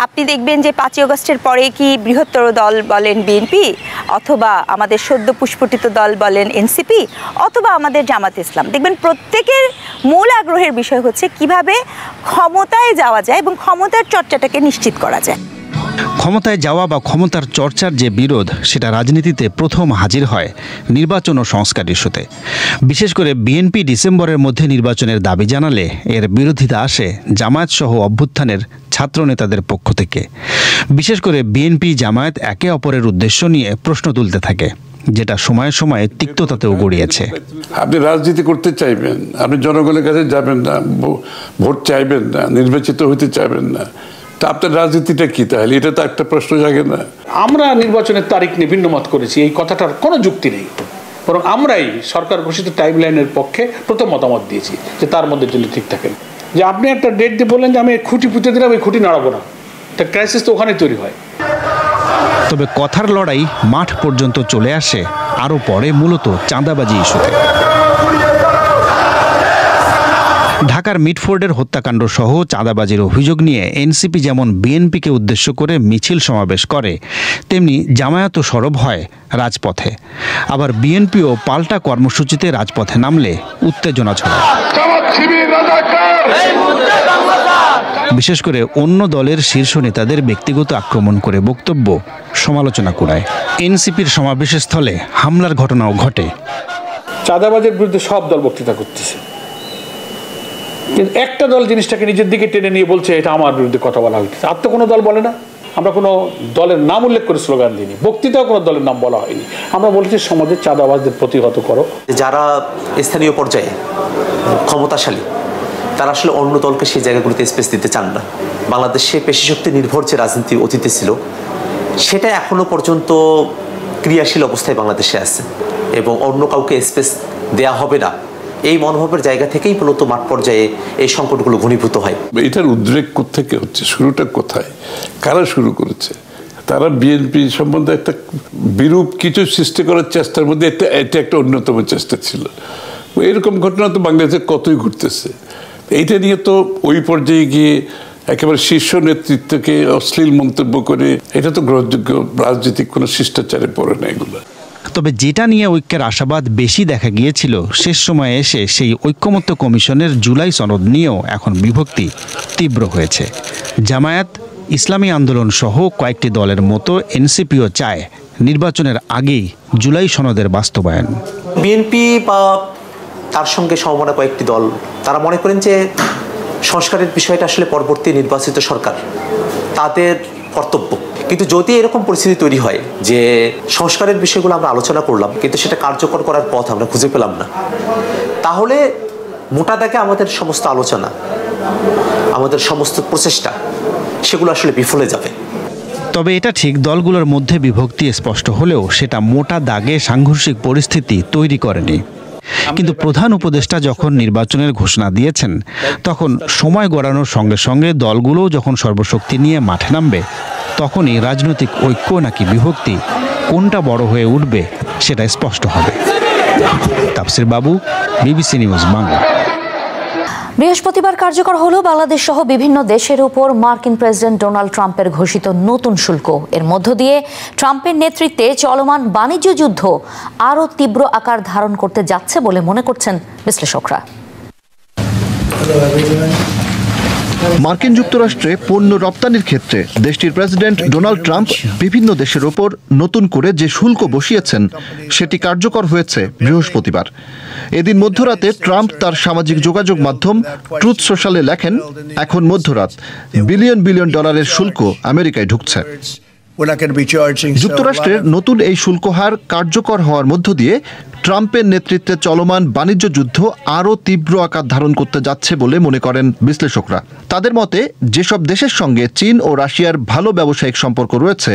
আপনি দেখবেন যে 5ই আগস্টের পরে কি বৃহত্তর দল বলেন বিএনপি, অথবা আমাদের সদ্য পুষ্পটিত দল বলেন এনসিপি, অথবা আমাদের জামাত ইসলাম, দেখবেন প্রত্যেকের মূল আগ্রহের বিষয় হচ্ছে কিভাবে ক্ষমতায় যাওয়া যায় এবং ক্ষমতার চর্চাটাকে নিশ্চিত করা যায়। ক্ষমতায় যাওয়া বা ক্ষমতার চর্চার যে বিরোধ, সেটা রাজনীতিতে প্রথম হাজির হয় নির্বাচন ও সংস্কার ইস্যুতে। বিশেষ করে বিএনপি ডিসেম্বরের মধ্যে নির্বাচনের দাবি জানালে এর বিরোধিতা আসে জামায়াত সহ অভ্যুত্থানের ছাত্র নেতাদের পক্ষ থেকে। বিশেষ করে বিএনপি জামায়াত একে অপরের উদ্দেশ্য নিয়ে প্রশ্ন তুলতে থাকে, যেটা সময়ে সময়ে তিক্ততাতেও গড়িয়েছে। আপনি রাজনীতি করতে চাইবেন, আপনি জনগণের কাছে যাবেন না, ভোট চাইবেন না, নির্বাচিত হইতে চাইবেন না, তা আপনার রাজনীতিটা কি? তাহলে এটা তো একটা প্রশ্ন জাগে না। আমরা নির্বাচনের তারিখ নিয়ে ভিন্ন মত করেছি, এই কথাটার কোনো যুক্তি নেই, বরং আমরাই সরকার ঘোষিত টাইমলাইনের পক্ষে প্রথম মতামত দিয়েছি যে তার মধ্যে যদি ঠিক থাকেন। যে আপনি একটা ডেট দিয়ে বললেন যে আমি খুঁটি পুঁতে দিলাম, ওই খুঁটি নাড়াবো না, তা ক্রাইসিস তো ওখানে তৈরি হয়। তবে কথার লড়াই মাঠ পর্যন্ত চলে আসে আরও পরে, মূলত চাঁদাবাজি ইস্যুতে। ঢাকার মিটফোর্ডের হত্যাকাণ্ড সহ চাঁদাবাজির অভিযোগ নিয়ে এনসিপি যেমন বিএনপিকে উদ্দেশ্য করে মিছিল সমাবেশ করে, তেমনি জামায়াতও সরব হয় রাজপথে। আবার বিএনপিও পাল্টা কর্মসূচিতে রাজপথে নামলে উত্তেজনা ছড়ায়। বিশেষ করে অন্য দলের শীর্ষ নেতাদের ব্যক্তিগত আক্রমণ করে বক্তব্য সমালোচনা কুড়ায়। এনসিপির সমাবেশের স্থলে হামলার ঘটনাও ঘটে। চাঁদাবাজের বিরুদ্ধে সব দল বক্তৃতা করতেছে, কিন্তু একটা দল জিনিসটাকে নিজের দিকে টেনে নিয়ে বলছে এটা আমার বিরুদ্ধে কথা বলা হইতেছে। আর তো কোনো দল বলে না। আমরা কোনো দলের নাম উল্লেখ করে স্লোগান দিইনি, বক্তৃতাও কোনো দলের নাম বলা হয়নি। আমরা বলেছি সমাজের চাঁদাবাজদের প্রতিহত করো। যারা স্থানীয় পর্যায়ে ক্ষমতাশালী তারা আসলে অন্য দলকে সেই জায়গাগুলিতে স্পেস দিতে চান না। বাংলাদেশে পেশিশক্তি নির্ভর যে রাজনীতি অতীতে ছিল সেটা এখনো পর্যন্ত ক্রিয়াশীল অবস্থায় বাংলাদেশে আছে এবং অন্য কাউকে স্পেস দেয়া হবে না, এই মনোভাবের জায়গা থেকেই মূলত মাঠ পর্যায়ে এই সংকটগুলো ঘনীভূত হয়। এটার উদ্রেক কোত্থেকে হচ্ছে, শুরুটা কোথায়, কারা শুরু করেছে? তারা বিএনপি সম্বন্ধে একটা বিরূপ কিছু সৃষ্টি করার চেষ্টার মধ্যে এটা একটা অন্যতম চেষ্টা ছিল। এরকম ঘটনা তো বাংলাদেশে কতই ঘটতেছে। এইটা নিয়ে তো ওই পর্যায়ে গিয়ে একেবারে শীর্ষ নেতৃত্বকে অশ্লীল মন্তব্য করে এটা তো গ্রহণযোগ্য রাজনৈতিক কোনো শিষ্টাচারে পড়ে না এগুলো। তবে যেটা নিয়ে ঐক্যের আশাবাদ বেশি দেখা গিয়েছিল, শেষ সময়ে এসে সেই ঐক্যমত্য কমিশনের জুলাই সনদ নিয়েও এখন বিভক্তি তীব্র হয়েছে। জামায়াত, ইসলামী আন্দোলন সহ কয়েকটি দলের মতো এনসিপিও চায় নির্বাচনের আগেই জুলাই সনদের বাস্তবায়ন। বিএনপি বা তার সঙ্গে সমমনা কয়েকটি দল তারা মনে করেন যে সংস্কারের বিষয়টা আসলে পরবর্তী নির্বাচিত সরকার তাদের কর্তব্য। কিন্তু যদি এরকম পরিস্থিতি তৈরি হয় যে সংস্কারের বিষয়গুলো আমরা আলোচনা করলাম কিন্তু সেটা কার্যকর করার পথ আমরা খুঁজে পেলাম না, তাহলে মোটা দাগে আমাদের সমস্ত আলোচনা, আমাদের সমস্ত প্রচেষ্টা সেগুলো আসলে বিফলে যাবে। তবে এটা ঠিক, দলগুলোর মধ্যে বিভক্তি স্পষ্ট হলেও সেটা মোটা দাগে সাংঘর্ষিক পরিস্থিতি তৈরি করেনি। কিন্তু প্রধান উপদেষ্টা যখন নির্বাচনের ঘোষণা দিয়েছেন, তখন সময় গড়ানোর সঙ্গে সঙ্গে দলগুলো যখন সর্বশক্তি নিয়ে মাঠে নামবে, তখনই রাজনৈতিক ঐক্য নাকি বিভক্তি কোনটা বড় হয়ে উঠবে সেটা স্পষ্ট হবে। তাফসির বাবু, বিবিসি নিউজ বাংলা। বৃহস্পতিবার কার্যকর হলো বাংলাদেশ সহ বিভিন্ন দেশের উপর মার্কিন প্রেসিডেন্ট ডোনাল্ড ট্রাম্পের ঘোষিত নতুন শুল্ক। এর মধ্য দিয়ে ট্রাম্পের নেতৃত্বে চলমান বাণিজ্য যুদ্ধ আরও তীব্র আকার ধারণ করতে যাচ্ছে বলে মনে করছেন বিশ্লেষকরা। মার্কিন যুক্তরাষ্ট্রে পণ্য রপ্তানির ক্ষেত্রে দেশটির প্রেসিডেন্ট ডোনাল্ড ট্রাম্প বিভিন্ন দেশের ওপর নতুন করে যে শুল্ক বসিয়েছেন সেটি কার্যকর হয়েছে বৃহস্পতিবার। এদিন মধ্যরাতে ট্রাম্প তার সামাজিক যোগাযোগ মাধ্যম ট্রুথ সোশ্যালে লেখেন, এখন মধ্যরাত বিলিয়ন বিলিয়ন ডলারের শুল্ক আমেরিকায় ঢুকছে। যুক্তরাষ্ট্রের নতুন এই শুল্ক হার কার্যকর হওয়ার মধ্য দিয়ে ট্রাম্পের নেতৃত্বে চলমান বাণিজ্য যুদ্ধ আরও তীব্র আকার ধারণ করতে যাচ্ছে বলে মনে করেন বিশ্লেষকরা। তাদের মতে যেসব দেশের সঙ্গে চীন ও রাশিয়ার ভালো ব্যবসায়িক সম্পর্ক রয়েছে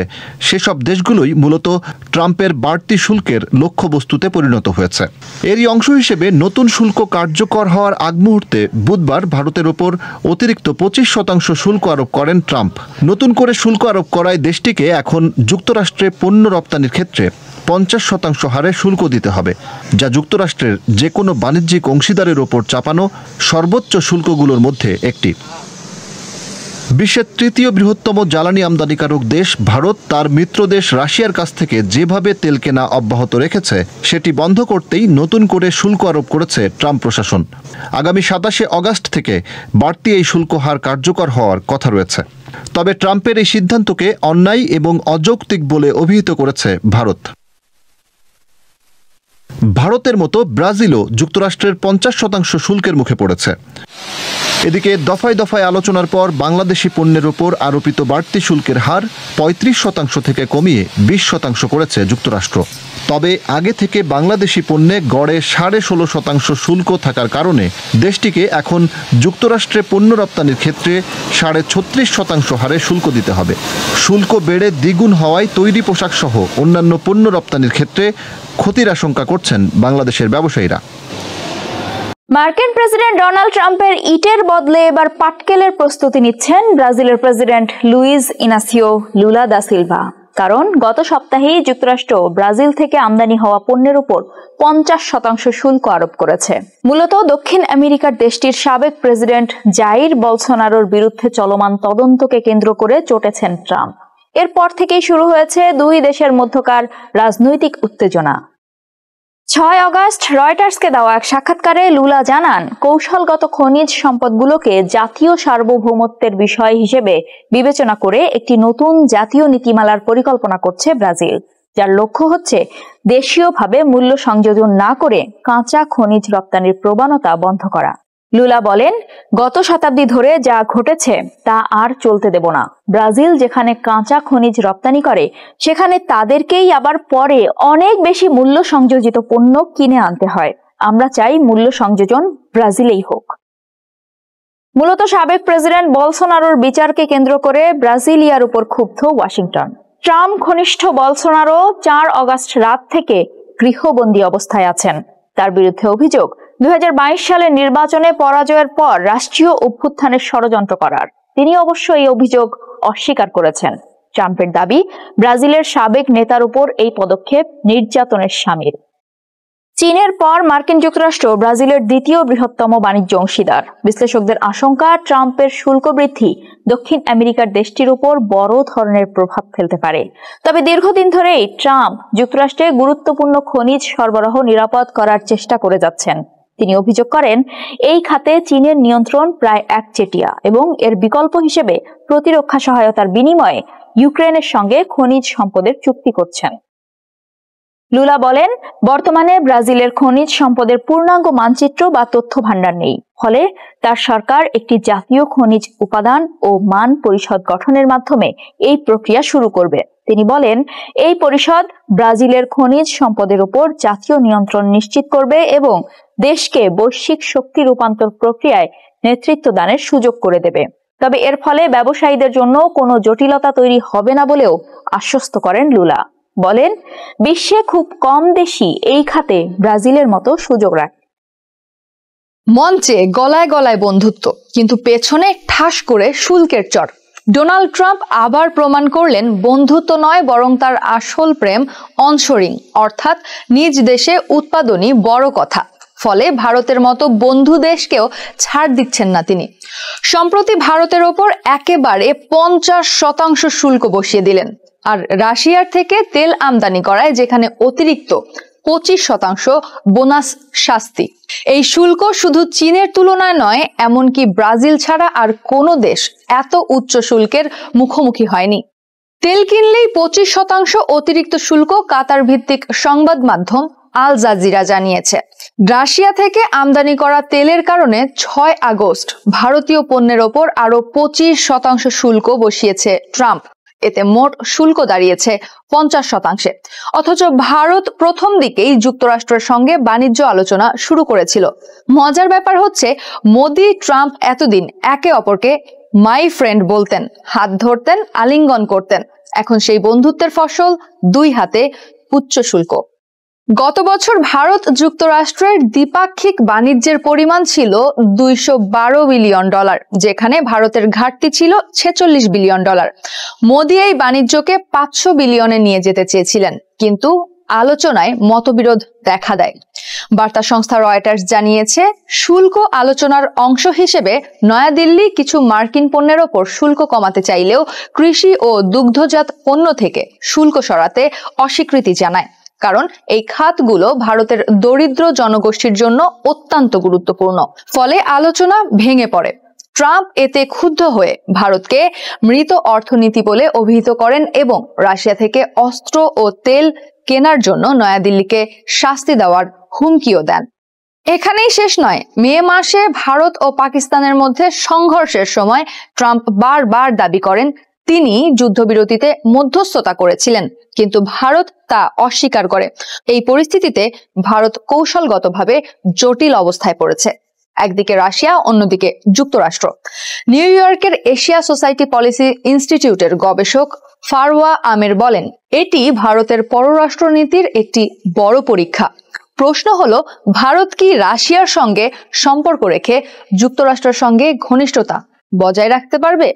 সেসব দেশগুলোই মূলত ট্রাম্পের বাড়তি শুল্কের লক্ষ্যবস্তুতে পরিণত হয়েছে। এরই অংশ হিসেবে নতুন শুল্ক কার্যকর হওয়ার আগ মুহূর্তে বুধবার ভারতের ওপর অতিরিক্ত 25% শুল্ক আরোপ করেন ট্রাম্প। নতুন করে শুল্ক আরোপ করায় দেশটিকে এখন যুক্তরাষ্ট্রে পণ্য রপ্তানির ক্ষেত্রে 50% হারে শুল্ক দিতে হবে, যা যুক্তরাষ্ট্রের যে কোনো বাণিজ্যিক অংশীদারের ওপর চাপানো সর্বোচ্চ শুল্কগুলোর মধ্যে একটি। বিশ্বের তৃতীয় বৃহত্তম জ্বালানি আমদানিকারক দেশ ভারত তার মিত্র দেশ রাশিয়ার কাছ থেকে যেভাবে তেল কেনা অব্যাহত রেখেছে সেটি বন্ধ করতেই নতুন করে শুল্ক আরোপ করেছে ট্রাম্প প্রশাসন। আগামী 27 আগস্ট থেকে বাড়তি এই শুল্ক হার কার্যকর হওয়ার কথা রয়েছে। তবে ট্রাম্পের এই সিদ্ধান্তকে অন্যায় এবং অযৌক্তিক বলে অভিহিত করেছে ভারত। ভারতের মতো ব্রাজিলও যুক্তরাষ্ট্রের 50% শুল্কের মুখে পড়েছে। এদিকে দফায় দফায় আলোচনার পর বাংলাদেশি পণ্যের ওপর আরোপিত বাড়তি শুল্কের হার 35% থেকে কমিয়ে 20% করেছে যুক্তরাষ্ট্র। তবে আগে থেকে বাংলাদেশি পণ্যে গড়ে 16.5% শুল্ক থাকার কারণে দেশটিকে এখন যুক্তরাষ্ট্রে পণ্য রপ্তানির ক্ষেত্রে 36.5% হারে শুল্ক দিতে হবে। শুল্ক বেড়ে দ্বিগুণ হওয়ায় তৈরি পোশাক সহ অন্যান্য পণ্য রপ্তানির ক্ষেত্রে ক্ষতির আশঙ্কা করছেন বাংলাদেশের ব্যবসায়ীরা। মার্কিন প্রেসিডেন্ট ডোনাল্ড ট্রাম্পের ইটের বদলে এবার পাটকেলের প্রস্তুতি নিচ্ছেন ব্রাজিলের president Luiz Inacio Lula da Silva. কারণ গত সপ্তাহেই যুক্তরাষ্ট্র ব্রাজিল থেকে আমদানি হওয়া পণ্যের উপর 50% শুল্ক আরোপ করেছে। মূলত দক্ষিণ আমেরিকার দেশটির সাবেক প্রেসিডেন্ট জাইর বলসোনারোর বিরুদ্ধে চলমান তদন্তকে কেন্দ্র করে চটেছেন ট্রাম্প। এরপর থেকেই শুরু হয়েছে দুই দেশের মধ্যকার রাজনৈতিক উত্তেজনা। 6 অগস্ট রয়টার্সকে দেওয়া এক সাক্ষাৎকারে লুলা জানান, কৌশলগত খনিজ সম্পদগুলোকে জাতীয় সার্বভৌমত্বের বিষয় হিসেবে বিবেচনা করে একটি নতুন জাতীয় নীতিমালার পরিকল্পনা করছে ব্রাজিল, যার লক্ষ্য হচ্ছে দেশীয়ভাবে মূল্য সংযোজন না করে কাঁচা খনিজ রপ্তানির প্রবণতা বন্ধ করা। লুলা বলেন, গত শতাব্দী ধরে যা ঘটেছে তা আর চলতে দেব না। ব্রাজিল যেখানে কাঁচা খনিজ রপ্তানি করে সেখানে তাদেরকেই আবার পরে অনেক বেশি মূল্য সংযোজিত পণ্য কিনে আনতে হয়। আমরা চাই মূল্য সংযোজন ব্রাজিলেই হোক। মূলত সাবেক প্রেসিডেন্ট বলসোনারোর বিচারকে কেন্দ্র করে ব্রাজিলিয়ার উপর ক্ষুব্ধ ওয়াশিংটন। ট্রাম্প ঘনিষ্ঠ বলসোনারো 4 অগস্ট রাত থেকে গৃহবন্দী অবস্থায় আছেন। তার বিরুদ্ধে অভিযোগ 2022 সালের নির্বাচনে পরাজয়ের পর রাষ্ট্রীয় অভ্যুত্থানের ষড়যন্ত্র করার। তিনি অবশ্য এই অভিযোগ অস্বীকার করেছেন। ট্রাম্পের দাবি, ব্রাজিলের সাবেক নেতার উপর এই পদক্ষেপ নির্যাতনের শামিল। চীনের পর মার্কিন যুক্তরাষ্ট্র ব্রাজিলের দ্বিতীয় বৃহত্তম বাণিজ্য অংশীদার। বিশ্লেষকদের আশঙ্কা, ট্রাম্পের শুল্ক বৃদ্ধি দক্ষিণ আমেরিকার দেশটির উপর বড় ধরনের প্রভাব ফেলতে পারে। তবে দীর্ঘদিন ধরেই ট্রাম্প যুক্তরাষ্ট্রে গুরুত্বপূর্ণ খনিজ সরবরাহ নিরাপদ করার চেষ্টা করে যাচ্ছেন। তিনি অভিযোগ করেন, এই খাতে চীনের নিয়ন্ত্রণ প্রায় একচেটিয়া এবং এর বিকল্প হিসেবে প্রতিরক্ষা সহায়তার বিনিময়ে ইউক্রেনের সঙ্গে খনিজ সম্পদের চুক্তি করছেন। লুলা বলেন, বর্তমানে ব্রাজিলের খনিজ সম্পদের পূর্ণাঙ্গ মানচিত্র বা তথ্য ভান্ডার নেই। ফলে তার সরকার একটি জাতীয় খনিজ উপাদান ও মান পরিষদ গঠনের মাধ্যমে এই প্রক্রিয়া শুরু করবে। তিনি বলেন, এই পরিষদ ব্রাজিলের খনিজ সম্পদের উপর জাতীয় নিয়ন্ত্রণ নিশ্চিত করবে এবং দেশকে বৈশ্বিক শক্তি রূপান্তর প্রক্রিয়ায় নেতৃত্ব দানের সুযোগ করে দেবে। তবে এর ফলে ব্যবসায়ীদের জন্য কোনো জটিলতা তৈরি হবে না বলেও আশ্বস্ত করেন লুলা। বলেন, বিশ্বে খুব কম দেশই এই খাতে ব্রাজিলের মতো সুযোগ রাখে। মঞ্চে গলায় গলায় বন্ধুত্ব, কিন্তু পেছনে ঠাস করে শুল্কের চর। ডোনাল্ড ট্রাম্প আবার প্রমাণ করলেন, বন্ধুত্ব নয় বরং তার আসল প্রেম অনশোরিং, অর্থাৎ নিজ দেশে উৎপাদনই বড় কথা। ফলে ভারতের মতো বন্ধু দেশকেও ছাড় দিচ্ছেন না তিনি। সম্প্রতি ভারতের ওপর একেবারে 50% শুল্ক বসিয়ে দিলেন। আর রাশিয়ার থেকে তেল আমদানি করায় যেখানে অতিরিক্ত 25% বোনাস শাস্তি। এই শুল্ক শুধু চীনের তুলনায় নয়, এমনকি ব্রাজিল ছাড়া আর কোনো দেশ এত উচ্চ শুল্কের মুখোমুখি হয়নি। তেল কিনলেই 25% অতিরিক্ত শুল্ক, কাতার ভিত্তিক সংবাদ মাধ্যম আল জাজিরা জানিয়েছে। রাশিয়া থেকে আমদানি করা তেলের কারণে 6 আগস্ট ভারতীয় পণ্যের ওপর আরো 25% শুল্ক বসিয়েছে ট্রাম্প। এতে মোট শুল্ক দাঁড়িয়েছে 50%। অথচ ভারত প্রথম দিকেই যুক্তরাষ্ট্রের সঙ্গে বাণিজ্য আলোচনা শুরু করেছিল। মজার ব্যাপার হচ্ছে, মোদি ট্রাম্প এতদিন একে অপরকে মাই ফ্রেন্ড বলতেন, হাত ধরতেন, আলিঙ্গন করতেন। এখন সেই বন্ধুত্বের ফসল দুই হাতে উচ্চ শুল্ক। গত বছর ভারত যুক্তরাষ্ট্রের দ্বিপাক্ষিক বাণিজ্যের পরিমাণ ছিল $212 বিলিয়ন, যেখানে ভারতের ঘাটতি ছিল $46 বিলিয়ন। মোদি এই বাণিজ্যকে 500 বিলিয়নে নিয়ে যেতে চেয়েছিলেন, কিন্তু আলোচনায় মতবিরোধ দেখা দেয়। বার্তা সংস্থা রয়টার্স জানিয়েছে, শুল্ক আলোচনার অংশ হিসেবে নয়াদিল্লি কিছু মার্কিন পণ্যের ওপর শুল্ক কমাতে চাইলেও কৃষি ও দুগ্ধজাত পণ্য থেকে শুল্ক সরাতে অস্বীকৃতি জানায়। কারণ এই খাতগুলো ভারতের দরিদ্র জনগোষ্ঠীর জন্য অত্যন্ত গুরুত্বপূর্ণ। ফলে আলোচনা ভেঙে পড়ে। ট্রাম্প এতে ক্ষুব্ধ হয়ে ভারতকে মৃত অর্থনীতি বলে অভিহিত করেন এবং রাশিয়া থেকে অস্ত্র ও তেল কেনার জন্য নয়াদিল্লিকে শাস্তি দেওয়ার হুমকিও দেন। এখানেই শেষ নয়, মে মাসে ভারত ও পাকিস্তানের মধ্যে সংঘর্ষের সময় ট্রাম্প বারবার দাবি করেন তিনি যুদ্ধবিরতিতে মধ্যস্থতা করেছিলেন, কিন্তু ভারত তা অস্বীকার করে। এই পরিস্থিতিতে ভারত কৌশলগতভাবে জটিল অবস্থায় পড়েছে। একদিকে রাশিয়া, অন্যদিকে যুক্তরাষ্ট্র। নিউ ইয়র্কের এশিয়া সোসাইটি পলিসি ইনস্টিটিউটের গবেষক ফারওয়া আমের বলেন, এটি ভারতের পররাষ্ট্রনীতির একটি বড় পরীক্ষা। প্রশ্ন হলো, ভারত কি রাশিয়ার সঙ্গে সম্পর্ক রেখে যুক্তরাষ্ট্রের সঙ্গে ঘনিষ্ঠতা বজায় রাখতে পারবে?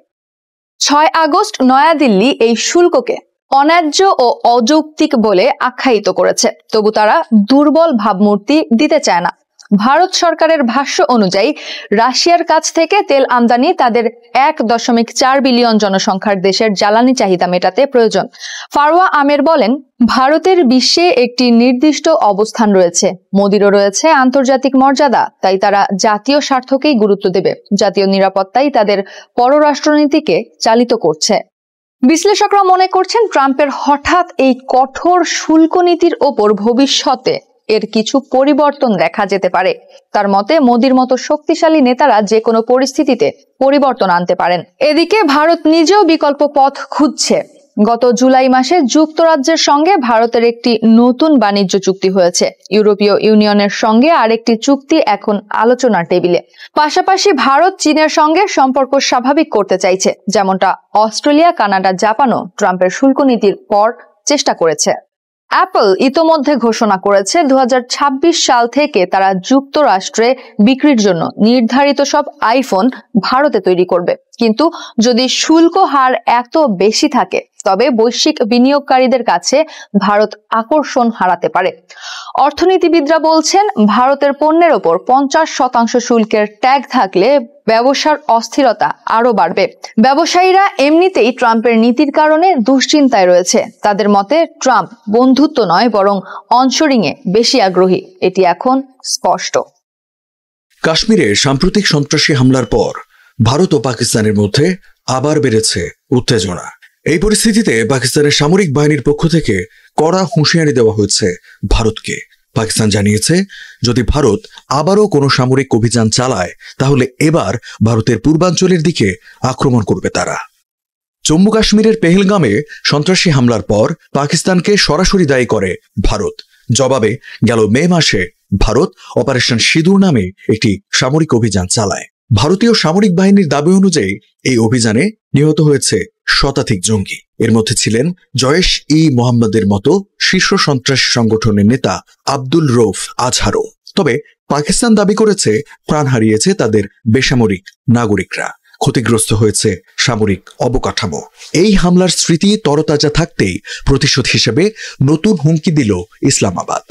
6 আগস্ট নয়াদিল্লি এই শুল্ককে অন্যায্য ও অযৌক্তিক বলে আখ্যায়িত করেছে। তবু তারা দুর্বল ভাবমূর্তি দিতে চায় না। ভারত সরকারের ভাষ্য অনুযায়ী রাশিয়ার কাছ থেকে তেল আমদানি তাদের 1.4 বিলিয়ন জনসংখ্যার দেশের জ্বালানি চাহিদা মেটাতে প্রয়োজন। ফারওয়া আমের বলেন, ভারতের বিশ্বে একটি নির্দিষ্ট অবস্থান রয়েছে, মোদিরও রয়েছে আন্তর্জাতিক মর্যাদা, তাই তারা জাতীয় স্বার্থকেই গুরুত্ব দেবে। জাতীয় নিরাপত্তাই তাদের পররাষ্ট্রনীতিকে চালিত করছে। বিশ্লেষকরা মনে করছেন ট্রাম্পের হঠাৎ এই কঠোর শুল্ক নীতির ওপর ভবিষ্যতে এর কিছু পরিবর্তন দেখা যেতে পারে। তার মতে মোদির মতো শক্তিশালী নেতারা যে কোনো পরিস্থিতিতে পরিবর্তন আনতে পারেন। এদিকে ভারত নিজেও বিকল্প পথ খুঁজছে। গত জুলাই মাসে যুক্তরাজ্যের সঙ্গে ভারতের একটি নতুন বাণিজ্য চুক্তি হয়েছে। ইউরোপীয় ইউনিয়নের সঙ্গে আরেকটি চুক্তি এখন আলোচনার টেবিলে। পাশাপাশি ভারত চীনের সঙ্গে সম্পর্ক স্বাভাবিক করতে চাইছে, যেমনটা অস্ট্রেলিয়া, কানাডা, জাপানও ট্রাম্পের শুল্ক নীতির পর চেষ্টা করেছে। অ্যাপল ইতোমধ্যে ঘোষণা করেছে 2026 সাল থেকে তারা যুক্তরাষ্ট্রে বিক্রির জন্য নির্ধারিত সব আইফোন ভারতে তৈরি করবে। কিন্তু যদি শুল্ক হার এত বেশি থাকে তবে বৈশ্বিক বিনিয়োগকারীদের কাছে ভারত আকর্ষণ হারাতে পারে। অর্থনীতিবিদরা বলছেন, ভারতের পণ্যের ওপর 50% শুল্কের ট্যাগ থাকলে ব্যবসার অস্থিরতা আরো বাড়বে। ব্যবসায়ীরা এমনিতেই ট্রাম্পের নীতির কারণে দুশ্চিন্তায় রয়েছে। তাদের মতে ট্রাম্প বন্ধুত্ব নয় বরং অনশোরিং এ বেশি আগ্রহী, এটি এখন স্পষ্ট। কাশ্মীরে সাম্প্রতিক সন্ত্রাসী হামলার পর ভারত ও পাকিস্তানের মধ্যে আবার বেড়েছে উত্তেজনা। এই পরিস্থিতিতে পাকিস্তানের সামরিক বাহিনীর পক্ষ থেকে কড়া হুঁশিয়ারি দেওয়া হয়েছে ভারতকে। পাকিস্তান জানিয়েছে, যদি ভারত আবারও কোনো সামরিক অভিযান চালায় তাহলে এবার ভারতের পূর্বাঞ্চলের দিকে আক্রমণ করবে তারা। জম্মু কাশ্মীরের পেহেলগামে সন্ত্রাসী হামলার পর পাকিস্তানকে সরাসরি দায়ী করে ভারত। জবাবে গেল মে মাসে ভারত অপারেশন সিঁদুর নামে একটি সামরিক অভিযান চালায়। ভারতীয় সামরিক বাহিনীর দাবি অনুযায়ী এই অভিযানে নিহত হয়েছে শতাধিক জঙ্গি। এর মধ্যে ছিলেন জয়েশ-ই-মোহাম্মদের মতো শীর্ষ সন্ত্রাসী সংগঠনের নেতা আব্দুল রৌফ আজহারও। তবে পাকিস্তান দাবি করেছে প্রাণ হারিয়েছে তাদের বেসামরিক নাগরিকরা, ক্ষতিগ্রস্ত হয়েছে সামরিক অবকাঠামো। এই হামলার স্মৃতি তরতাজা থাকতেই প্রতিশোধ হিসেবে নতুন হুমকি দিল ইসলামাবাদ।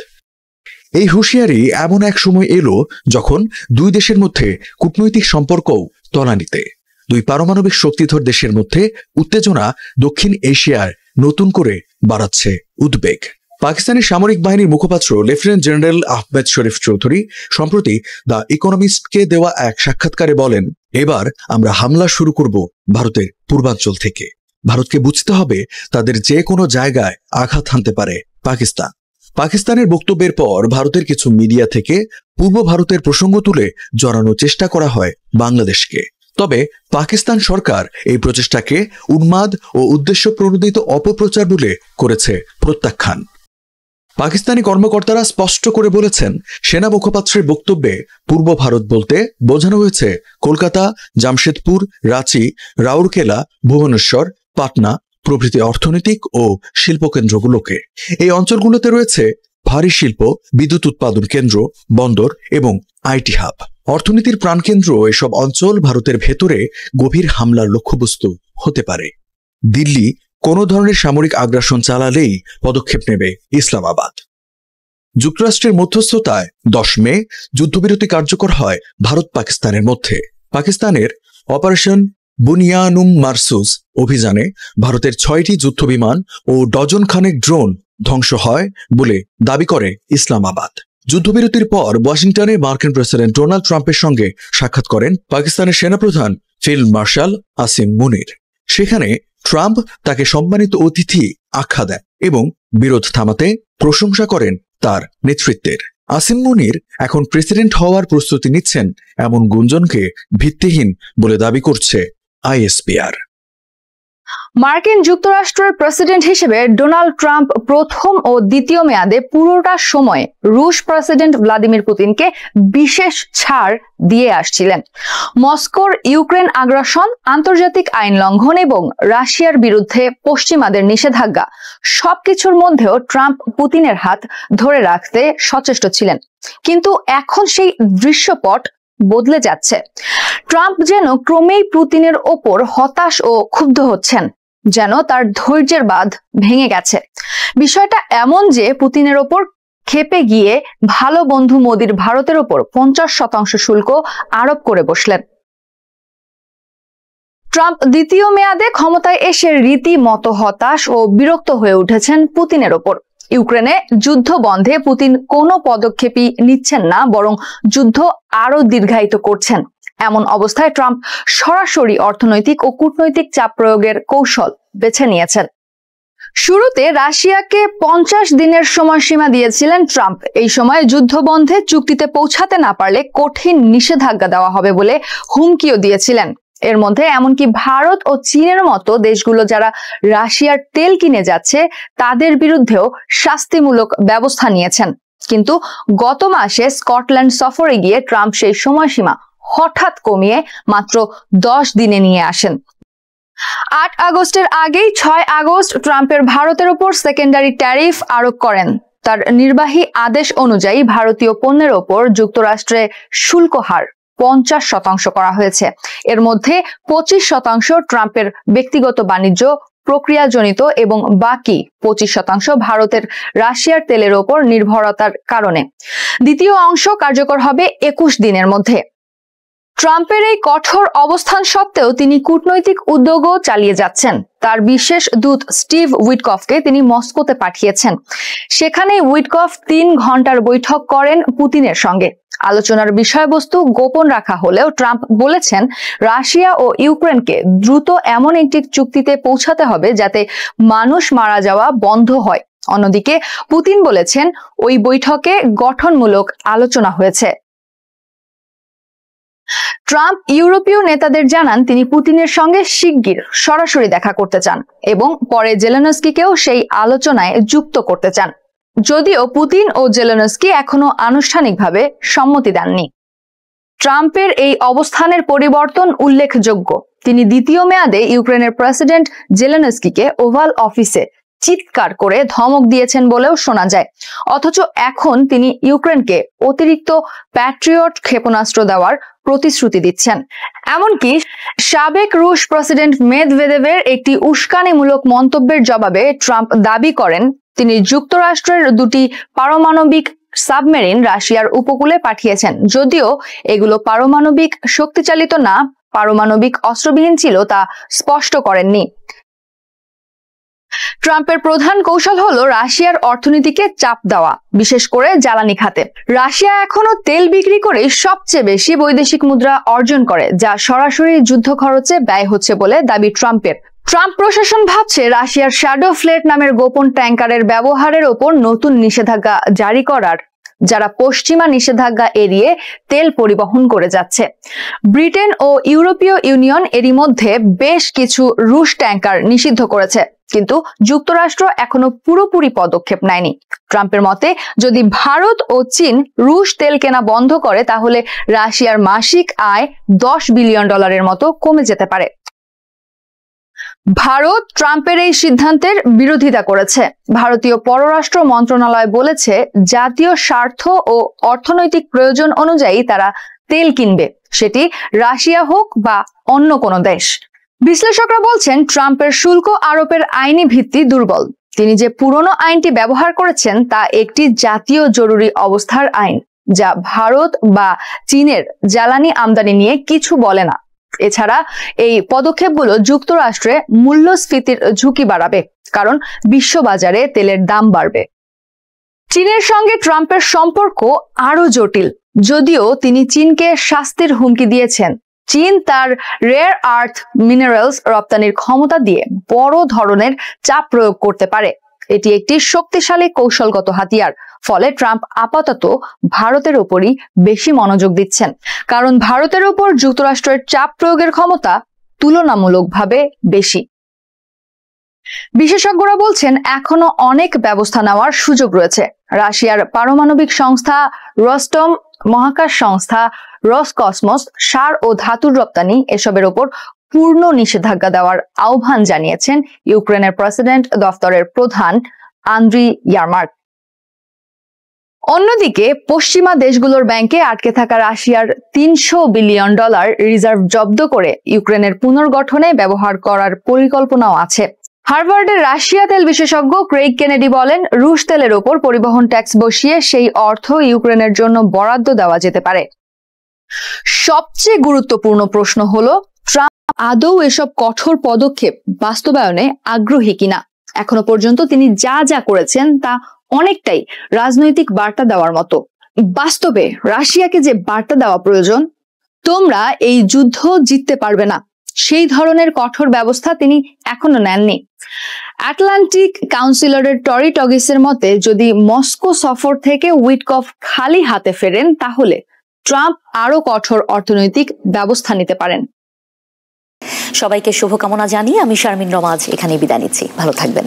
এই হুঁশিয়ারি এমন এক সময় এলো যখন দুই দেশের মধ্যে কূটনৈতিক সম্পর্কও তলানিতে। দুই পারমাণবিক শক্তিধর দেশের মধ্যে উত্তেজনা দক্ষিণ এশিয়ার নতুন করে বাড়াচ্ছে উদ্বেগ। পাকিস্তানের সামরিক বাহিনীর মুখপাত্র লেফটেন্যান্ট জেনারেল আহমেদ শরীফ চৌধুরী সম্প্রতি দ্য ইকোনমিস্টকে দেওয়া এক সাক্ষাৎকারে বলেন, এবার আমরা হামলা শুরু করব ভারতের পূর্বাঞ্চল থেকে। ভারতকে বুঝতে হবে তাদের যে কোনো জায়গায় আঘাত হানতে পারে পাকিস্তান। পাকিস্তানের বক্তব্যের পর ভারতের কিছু মিডিয়া থেকে পূর্ব ভারতের প্রসঙ্গ তুলে জড়ানোর চেষ্টা করা হয় বাংলাদেশকে। তবে পাকিস্তান সরকার এই প্রচেষ্টাকে উন্মাদ ও উদ্দেশ্য প্রণোদিত অপপ্রচার বলে করেছে প্রত্যাখ্যান। পাকিস্তানি কর্মকর্তারা স্পষ্ট করে বলেছেন, সেনা মুখপাত্রের বক্তব্যে পূর্ব ভারত বলতে বোঝানো হয়েছে কলকাতা, জামশেদপুর, রাঁচি, রাউরকেলা, ভুবনেশ্বর, পাটনা প্রভৃতি অর্থনৈতিক ও শিল্পকেন্দ্রগুলোকে। এই অঞ্চলগুলোতে রয়েছে ভারী শিল্প, বিদ্যুৎ উৎপাদন কেন্দ্র, বন্দর এবং আইটি হাব। অর্থনীতির প্রাণকেন্দ্র এসব অঞ্চল ভারতের ভেতরে গভীর হামলার লক্ষ্যবস্তু হতে পারে। দিল্লি কোনো ধরনের সামরিক আগ্রাসন চালালেই পদক্ষেপ নেবে ইসলামাবাদ। যুক্তরাষ্ট্রের মধ্যস্থতায় 10 মে যুদ্ধবিরতি কার্যকর হয় ভারত পাকিস্তানের মধ্যে। পাকিস্তানের অপারেশন বুনিয়ানুম মারসুস অভিযানে ভারতের 6টি যুদ্ধবিমান ও ডজন খানেক ড্রোন ধ্বংস হয় বলে দাবি করে ইসলামাবাদ। যুদ্ধবিরতির পর ওয়াশিংটনে মার্কিন প্রেসিডেন্ট ডোনাল্ড ট্রাম্পের সঙ্গে সাক্ষাৎ করেন পাকিস্তানের সেনাপ্রধান ফিল্ড মার্শাল আসিম মুনির। সেখানে ট্রাম্প তাকে সম্মানিত অতিথি আখ্যা দেন এবং বিরোধ থামাতে প্রশংসা করেন তার নেতৃত্বের। আসিম মুনির এখন প্রেসিডেন্ট হওয়ার প্রস্তুতি নিচ্ছেন এমন গুঞ্জনকে ভিত্তিহীন বলে দাবি করছে আইএসপিআর। মার্কিন যুক্তরাষ্ট্রের প্রেসিডেন্ট হিসেবে ডোনাল্ড ট্রাম্প প্রথম ও দ্বিতীয় মেয়াদে পুরোটা সময় রুশ প্রেসিডেন্ট ভ্লাদিমির পুতিনকে বিশেষ ছাড় দিয়ে আসছিলেন। মস্কোর ইউক্রেন আগ্রাসন, আন্তর্জাতিক আইন লঙ্ঘন এবং রাশিয়ার বিরুদ্ধে পশ্চিমাদের নিষেধাজ্ঞা সবকিছুর মধ্যেও ট্রাম্প পুতিনের হাত ধরে রাখতে সচেষ্ট ছিলেন। কিন্তু এখন সেই দৃশ্যপট বদলে যাচ্ছে। ট্রাম্প যেন ক্রমেই পুতিনের ওপর হতাশ ও ক্ষুব্ধ হচ্ছেন। যেন তার ধৈর্যের বাঁধ ভেঙে গেছে। বিষয়টা এমন যে পুতিনের ওপর ক্ষেপে গিয়ে ভালো বন্ধু মোদির ভারতের ওপর 50% শুল্ক আরোপ করে বসলেন। ট্রাম্প দ্বিতীয় মেয়াদে ক্ষমতায় এসে রীতিমতো হতাশ ও বিরক্ত হয়ে উঠেছেন পুতিনের ওপর। ইউক্রেনে যুদ্ধ বন্ধে পুতিন কোনো পদক্ষেপই নিচ্ছেন না, বরং যুদ্ধ আরো দীর্ঘায়িত করছেন। এমন অবস্থায় ট্রাম্প সরাসরি অর্থনৈতিক ও কূটনৈতিক চাপ প্রয়োগের কৌশল বেছে নিয়েছেন। শুরুতে রাশিয়াকে 50 দিনের সময়সীমা দিয়েছিলেন ট্রাম্প। এই সময় যুদ্ধ বন্ধে চুক্তিতে পৌঁছাতে না পারলে কঠিন নিষেধাজ্ঞা দেওয়া হবে বলে হুমকিও দিয়েছিলেন। এর মধ্যে এমনকি ভারত ও চীনের মতো দেশগুলো যারা রাশিয়ার তেল কিনে যাচ্ছে তাদের বিরুদ্ধেও শাস্তিমূলক ব্যবস্থা নিয়েছেন। কিন্তু গত মাসে স্কটল্যান্ড সফরে গিয়ে ট্রাম্প সেই সময়সীমা হঠাৎ কমিয়ে মাত্র 10 দিনে নিয়ে আসেন। 8 আগস্টের আগেই 6 আগস্ট ট্রাম্পের ভারতের উপর সেকেন্ডারি ট্যারিফ আরোপ করেন। তার নির্বাহী আদেশ অনুযায়ী ভারতীয় পণ্যের ওপর যুক্তরাষ্ট্রে শুল্ক হার 50% করা হয়েছে। এর মধ্যে 25% ট্রাম্পের ব্যক্তিগত বাণিজ্য প্রক্রিয়াজনিত এবং বাকি 25% ভারতের রাশিয়ার তেলের ওপর নির্ভরতার কারণে। দ্বিতীয় অংশ কার্যকর হবে 21 দিনের মধ্যে। ট্রাম্পের এই কঠোর অবস্থান সত্ত্বেও তিনি কূটনৈতিক উদ্যোগও চালিয়ে যাচ্ছেন। তার বিশেষ দূত স্টিভ উইটকফকে তিনি মস্কোতে পাঠিয়েছেন। সেখানে উইটকফ 3 ঘন্টার বৈঠক করেন পুতিনের সঙ্গে। আলোচনার বিষয়বস্তু গোপন রাখা হলেও ট্রাম্প বলেছেন রাশিয়া ও ইউক্রেনকে দ্রুত এমন একটি চুক্তিতে পৌঁছাতে হবে যাতে মানুষ মারা যাওয়া বন্ধ হয়। অন্যদিকে পুতিন বলেছেন ওই বৈঠকে গঠনমূলক আলোচনা হয়েছে। ট্রাম্প ইউরোপীয় নেতাদের জানান তিনি পুতিনের সঙ্গে শিগগির সরাসরি দেখা করতে চান এবং পরে জেলেনস্কিকেও সেই আলোচনায় যুক্ত করতে চান, যদিও পুতিন ও জেলেনস্কি এখনো আনুষ্ঠানিকভাবে সম্মতি দেননি। ট্রাম্পের এই অবস্থানের পরিবর্তন উল্লেখযোগ্য। তিনি দ্বিতীয় মেয়াদে ইউক্রেনের প্রেসিডেন্ট জেলেনস্কিকে ওভাল অফিসে চিৎকার করে ধমক দিয়েছেন বলেও শোনা যায়। অথচ এখন তিনি ইউক্রেনকে অতিরিক্ত প্যাট্রিয়ট ক্ষেপণাস্ত্র দেওয়ার প্রতিশ্রুতি দিচ্ছেন। এমনকি সাবেক রুশ প্রেসিডেন্ট মেদভেদেভের একটি উস্কানিমূলক মন্তব্যের জবাবে ট্রাম্প দাবি করেন তিনি যুক্তরাষ্ট্রের 2টি পারমাণবিক সাবমেরিন রাশিয়ার উপকূলে পাঠিয়েছেন, যদিও এগুলো পারমাণবিক শক্তিচালিত না পারমাণবিক অস্ত্রবিহীন ছিল তা স্পষ্ট করেননি। ট্রাম্পের প্রধান কৌশল হলো রাশিয়ার অর্থনীতিকে চাপ দেওয়া, বিশেষ করে জ্বালানি খাতে। রাশিয়া এখনো তেল বিক্রি করে সবচেয়ে বেশি বৈদেশিক মুদ্রা অর্জন করে, যা সরাসরি যুদ্ধ খরচে ব্যয় হচ্ছে বলে দাবি ট্রাম্পের। ট্রাম্প প্রশাসন ভাবছে রাশিয়ার শ্যাডো ফ্লেট নামের গোপন ট্যাঙ্কারের ব্যবহারের ওপর নতুন নিষেধাজ্ঞা জারি করার, যারা পশ্চিমা নিষেধাজ্ঞা এড়িয়ে তেল পরিবহন করে যাচ্ছে। ব্রিটেন ও ইউরোপীয় ইউনিয়ন এরই মধ্যে বেশ কিছু রুশ ট্যাঙ্কার নিষিদ্ধ করেছে, কিন্তু যুক্তরাষ্ট্র এখনো পুরোপুরি পদক্ষেপ নেয়নি। ট্রাম্পের মতে যদি ভারত ও চীন রুশ তেল কেনা বন্ধ করে তাহলে রাশিয়ার মাসিক আয় $10 বিলিয়ন মতো কমে যেতে পারে। ভারত ট্রাম্পের এই সিদ্ধান্তের বিরোধিতা করেছে। ভারতীয় পররাষ্ট্র মন্ত্রণালয় বলেছে জাতীয় স্বার্থ ও অর্থনৈতিক প্রয়োজন অনুযায়ী তারা তেল কিনবে, সেটি রাশিয়া হোক বা অন্য কোনো দেশ। বিশ্লেষকরা বলছেন ট্রাম্পের শুল্ক আরোপের আইনি ভিত্তি দুর্বল। তিনি যে পুরনো আইনটি ব্যবহার করেছেন তা একটি জাতীয় জরুরি অবস্থার আইন, যা ভারত বা চীনের জ্বালানি আমদানি নিয়ে কিছু বলে না। এছাড়া এই পদক্ষেপগুলো যুক্তরাষ্ট্রে মূল্যস্ফীতির ঝুঁকি বাড়াবে, কারণ বিশ্ববাজারে তেলের দাম বাড়বে। চীনের সঙ্গে ট্রাম্পের সম্পর্ক আরো জটিল, যদিও তিনি চীনকে শাস্তির হুমকি দিয়েছেন। চীন তার রেয়ার আর্থ মিনারেলস রপ্তানির ক্ষমতা দিয়ে বড় ধরনের চাপ প্রয়োগ করতে পারে। এটি একটি শক্তিশালী কৌশলগত হাতিয়ার। ফলে ট্রাম্প আপাতত ভারতের উপরই বেশি মনোযোগ দিচ্ছেন, কারণ ভারতের উপর যুক্তরাষ্ট্রের চাপ প্রয়োগের ক্ষমতা তুলনামূলকভাবে বেশি। বিশেষজ্ঞরা বলছেন এখনো অনেক ব্যবস্থা নেওয়ার সুযোগ রয়েছে। রাশিয়ার পারমাণবিক সংস্থা রস্টম, মহাকাশ সংস্থা রসকসমস, সার ও ধাতুর রপ্তানি এসবের ওপর পূর্ণ নিষেধাজ্ঞা দেওয়ার আহ্বান জানিয়েছেন ইউক্রেনের প্রেসিডেন্ট দফতরের প্রধান আন্দ্রি ইয়ারমার্ক। অন্যদিকে পশ্চিমা দেশগুলোর ব্যাংকে আটকে থাকা রাশিয়ার $300 বিলিয়ন রিজার্ভ জব্দ করে ইউক্রেনের পুনর্গঠনে ব্যবহার করার পরিকল্পনাও আছে। হার্ভার্ডের রাশিয়া তেল বিশেষজ্ঞ ক্রেইগ কেনেডি বলেন, রুশ তেলের ওপর পরিবহন ট্যাক্স বসিয়ে সেই অর্থ ইউক্রেনের জন্য বরাদ্দ দেওয়া যেতে পারে। সবচেয়ে গুরুত্বপূর্ণ প্রশ্ন হলো, ট্রাম্প আদৌ এসব কঠোর পদক্ষেপ বাস্তবায়নে আগ্রহী কিনা। এখনো পর্যন্ত তিনি যা যা করেছেন তা অনেকটাই রাজনৈতিক বার্তা দেওয়ার মতো। বাস্তবে রাশিয়াকে যে বার্তা দেওয়া প্রয়োজন, তোমরা এই যুদ্ধ জিততে পারবে না, সেই ধরনের কঠোর ব্যবস্থা তিনি এখনো নেননি। আটলান্টিক কাউন্সিলরের টরি টগিসের মতে, যদি মস্কো সফর থেকে উইটকফ খালি হাতে ফেরেন তাহলে ট্রাম্প আরো কঠোর অর্থনৈতিক ব্যবস্থা নিতে পারেন। সবাইকে শুভকামনা জানিয়ে আমি শারমিন রমাজ এখানে বিদায় নিচ্ছি। ভালো থাকবেন।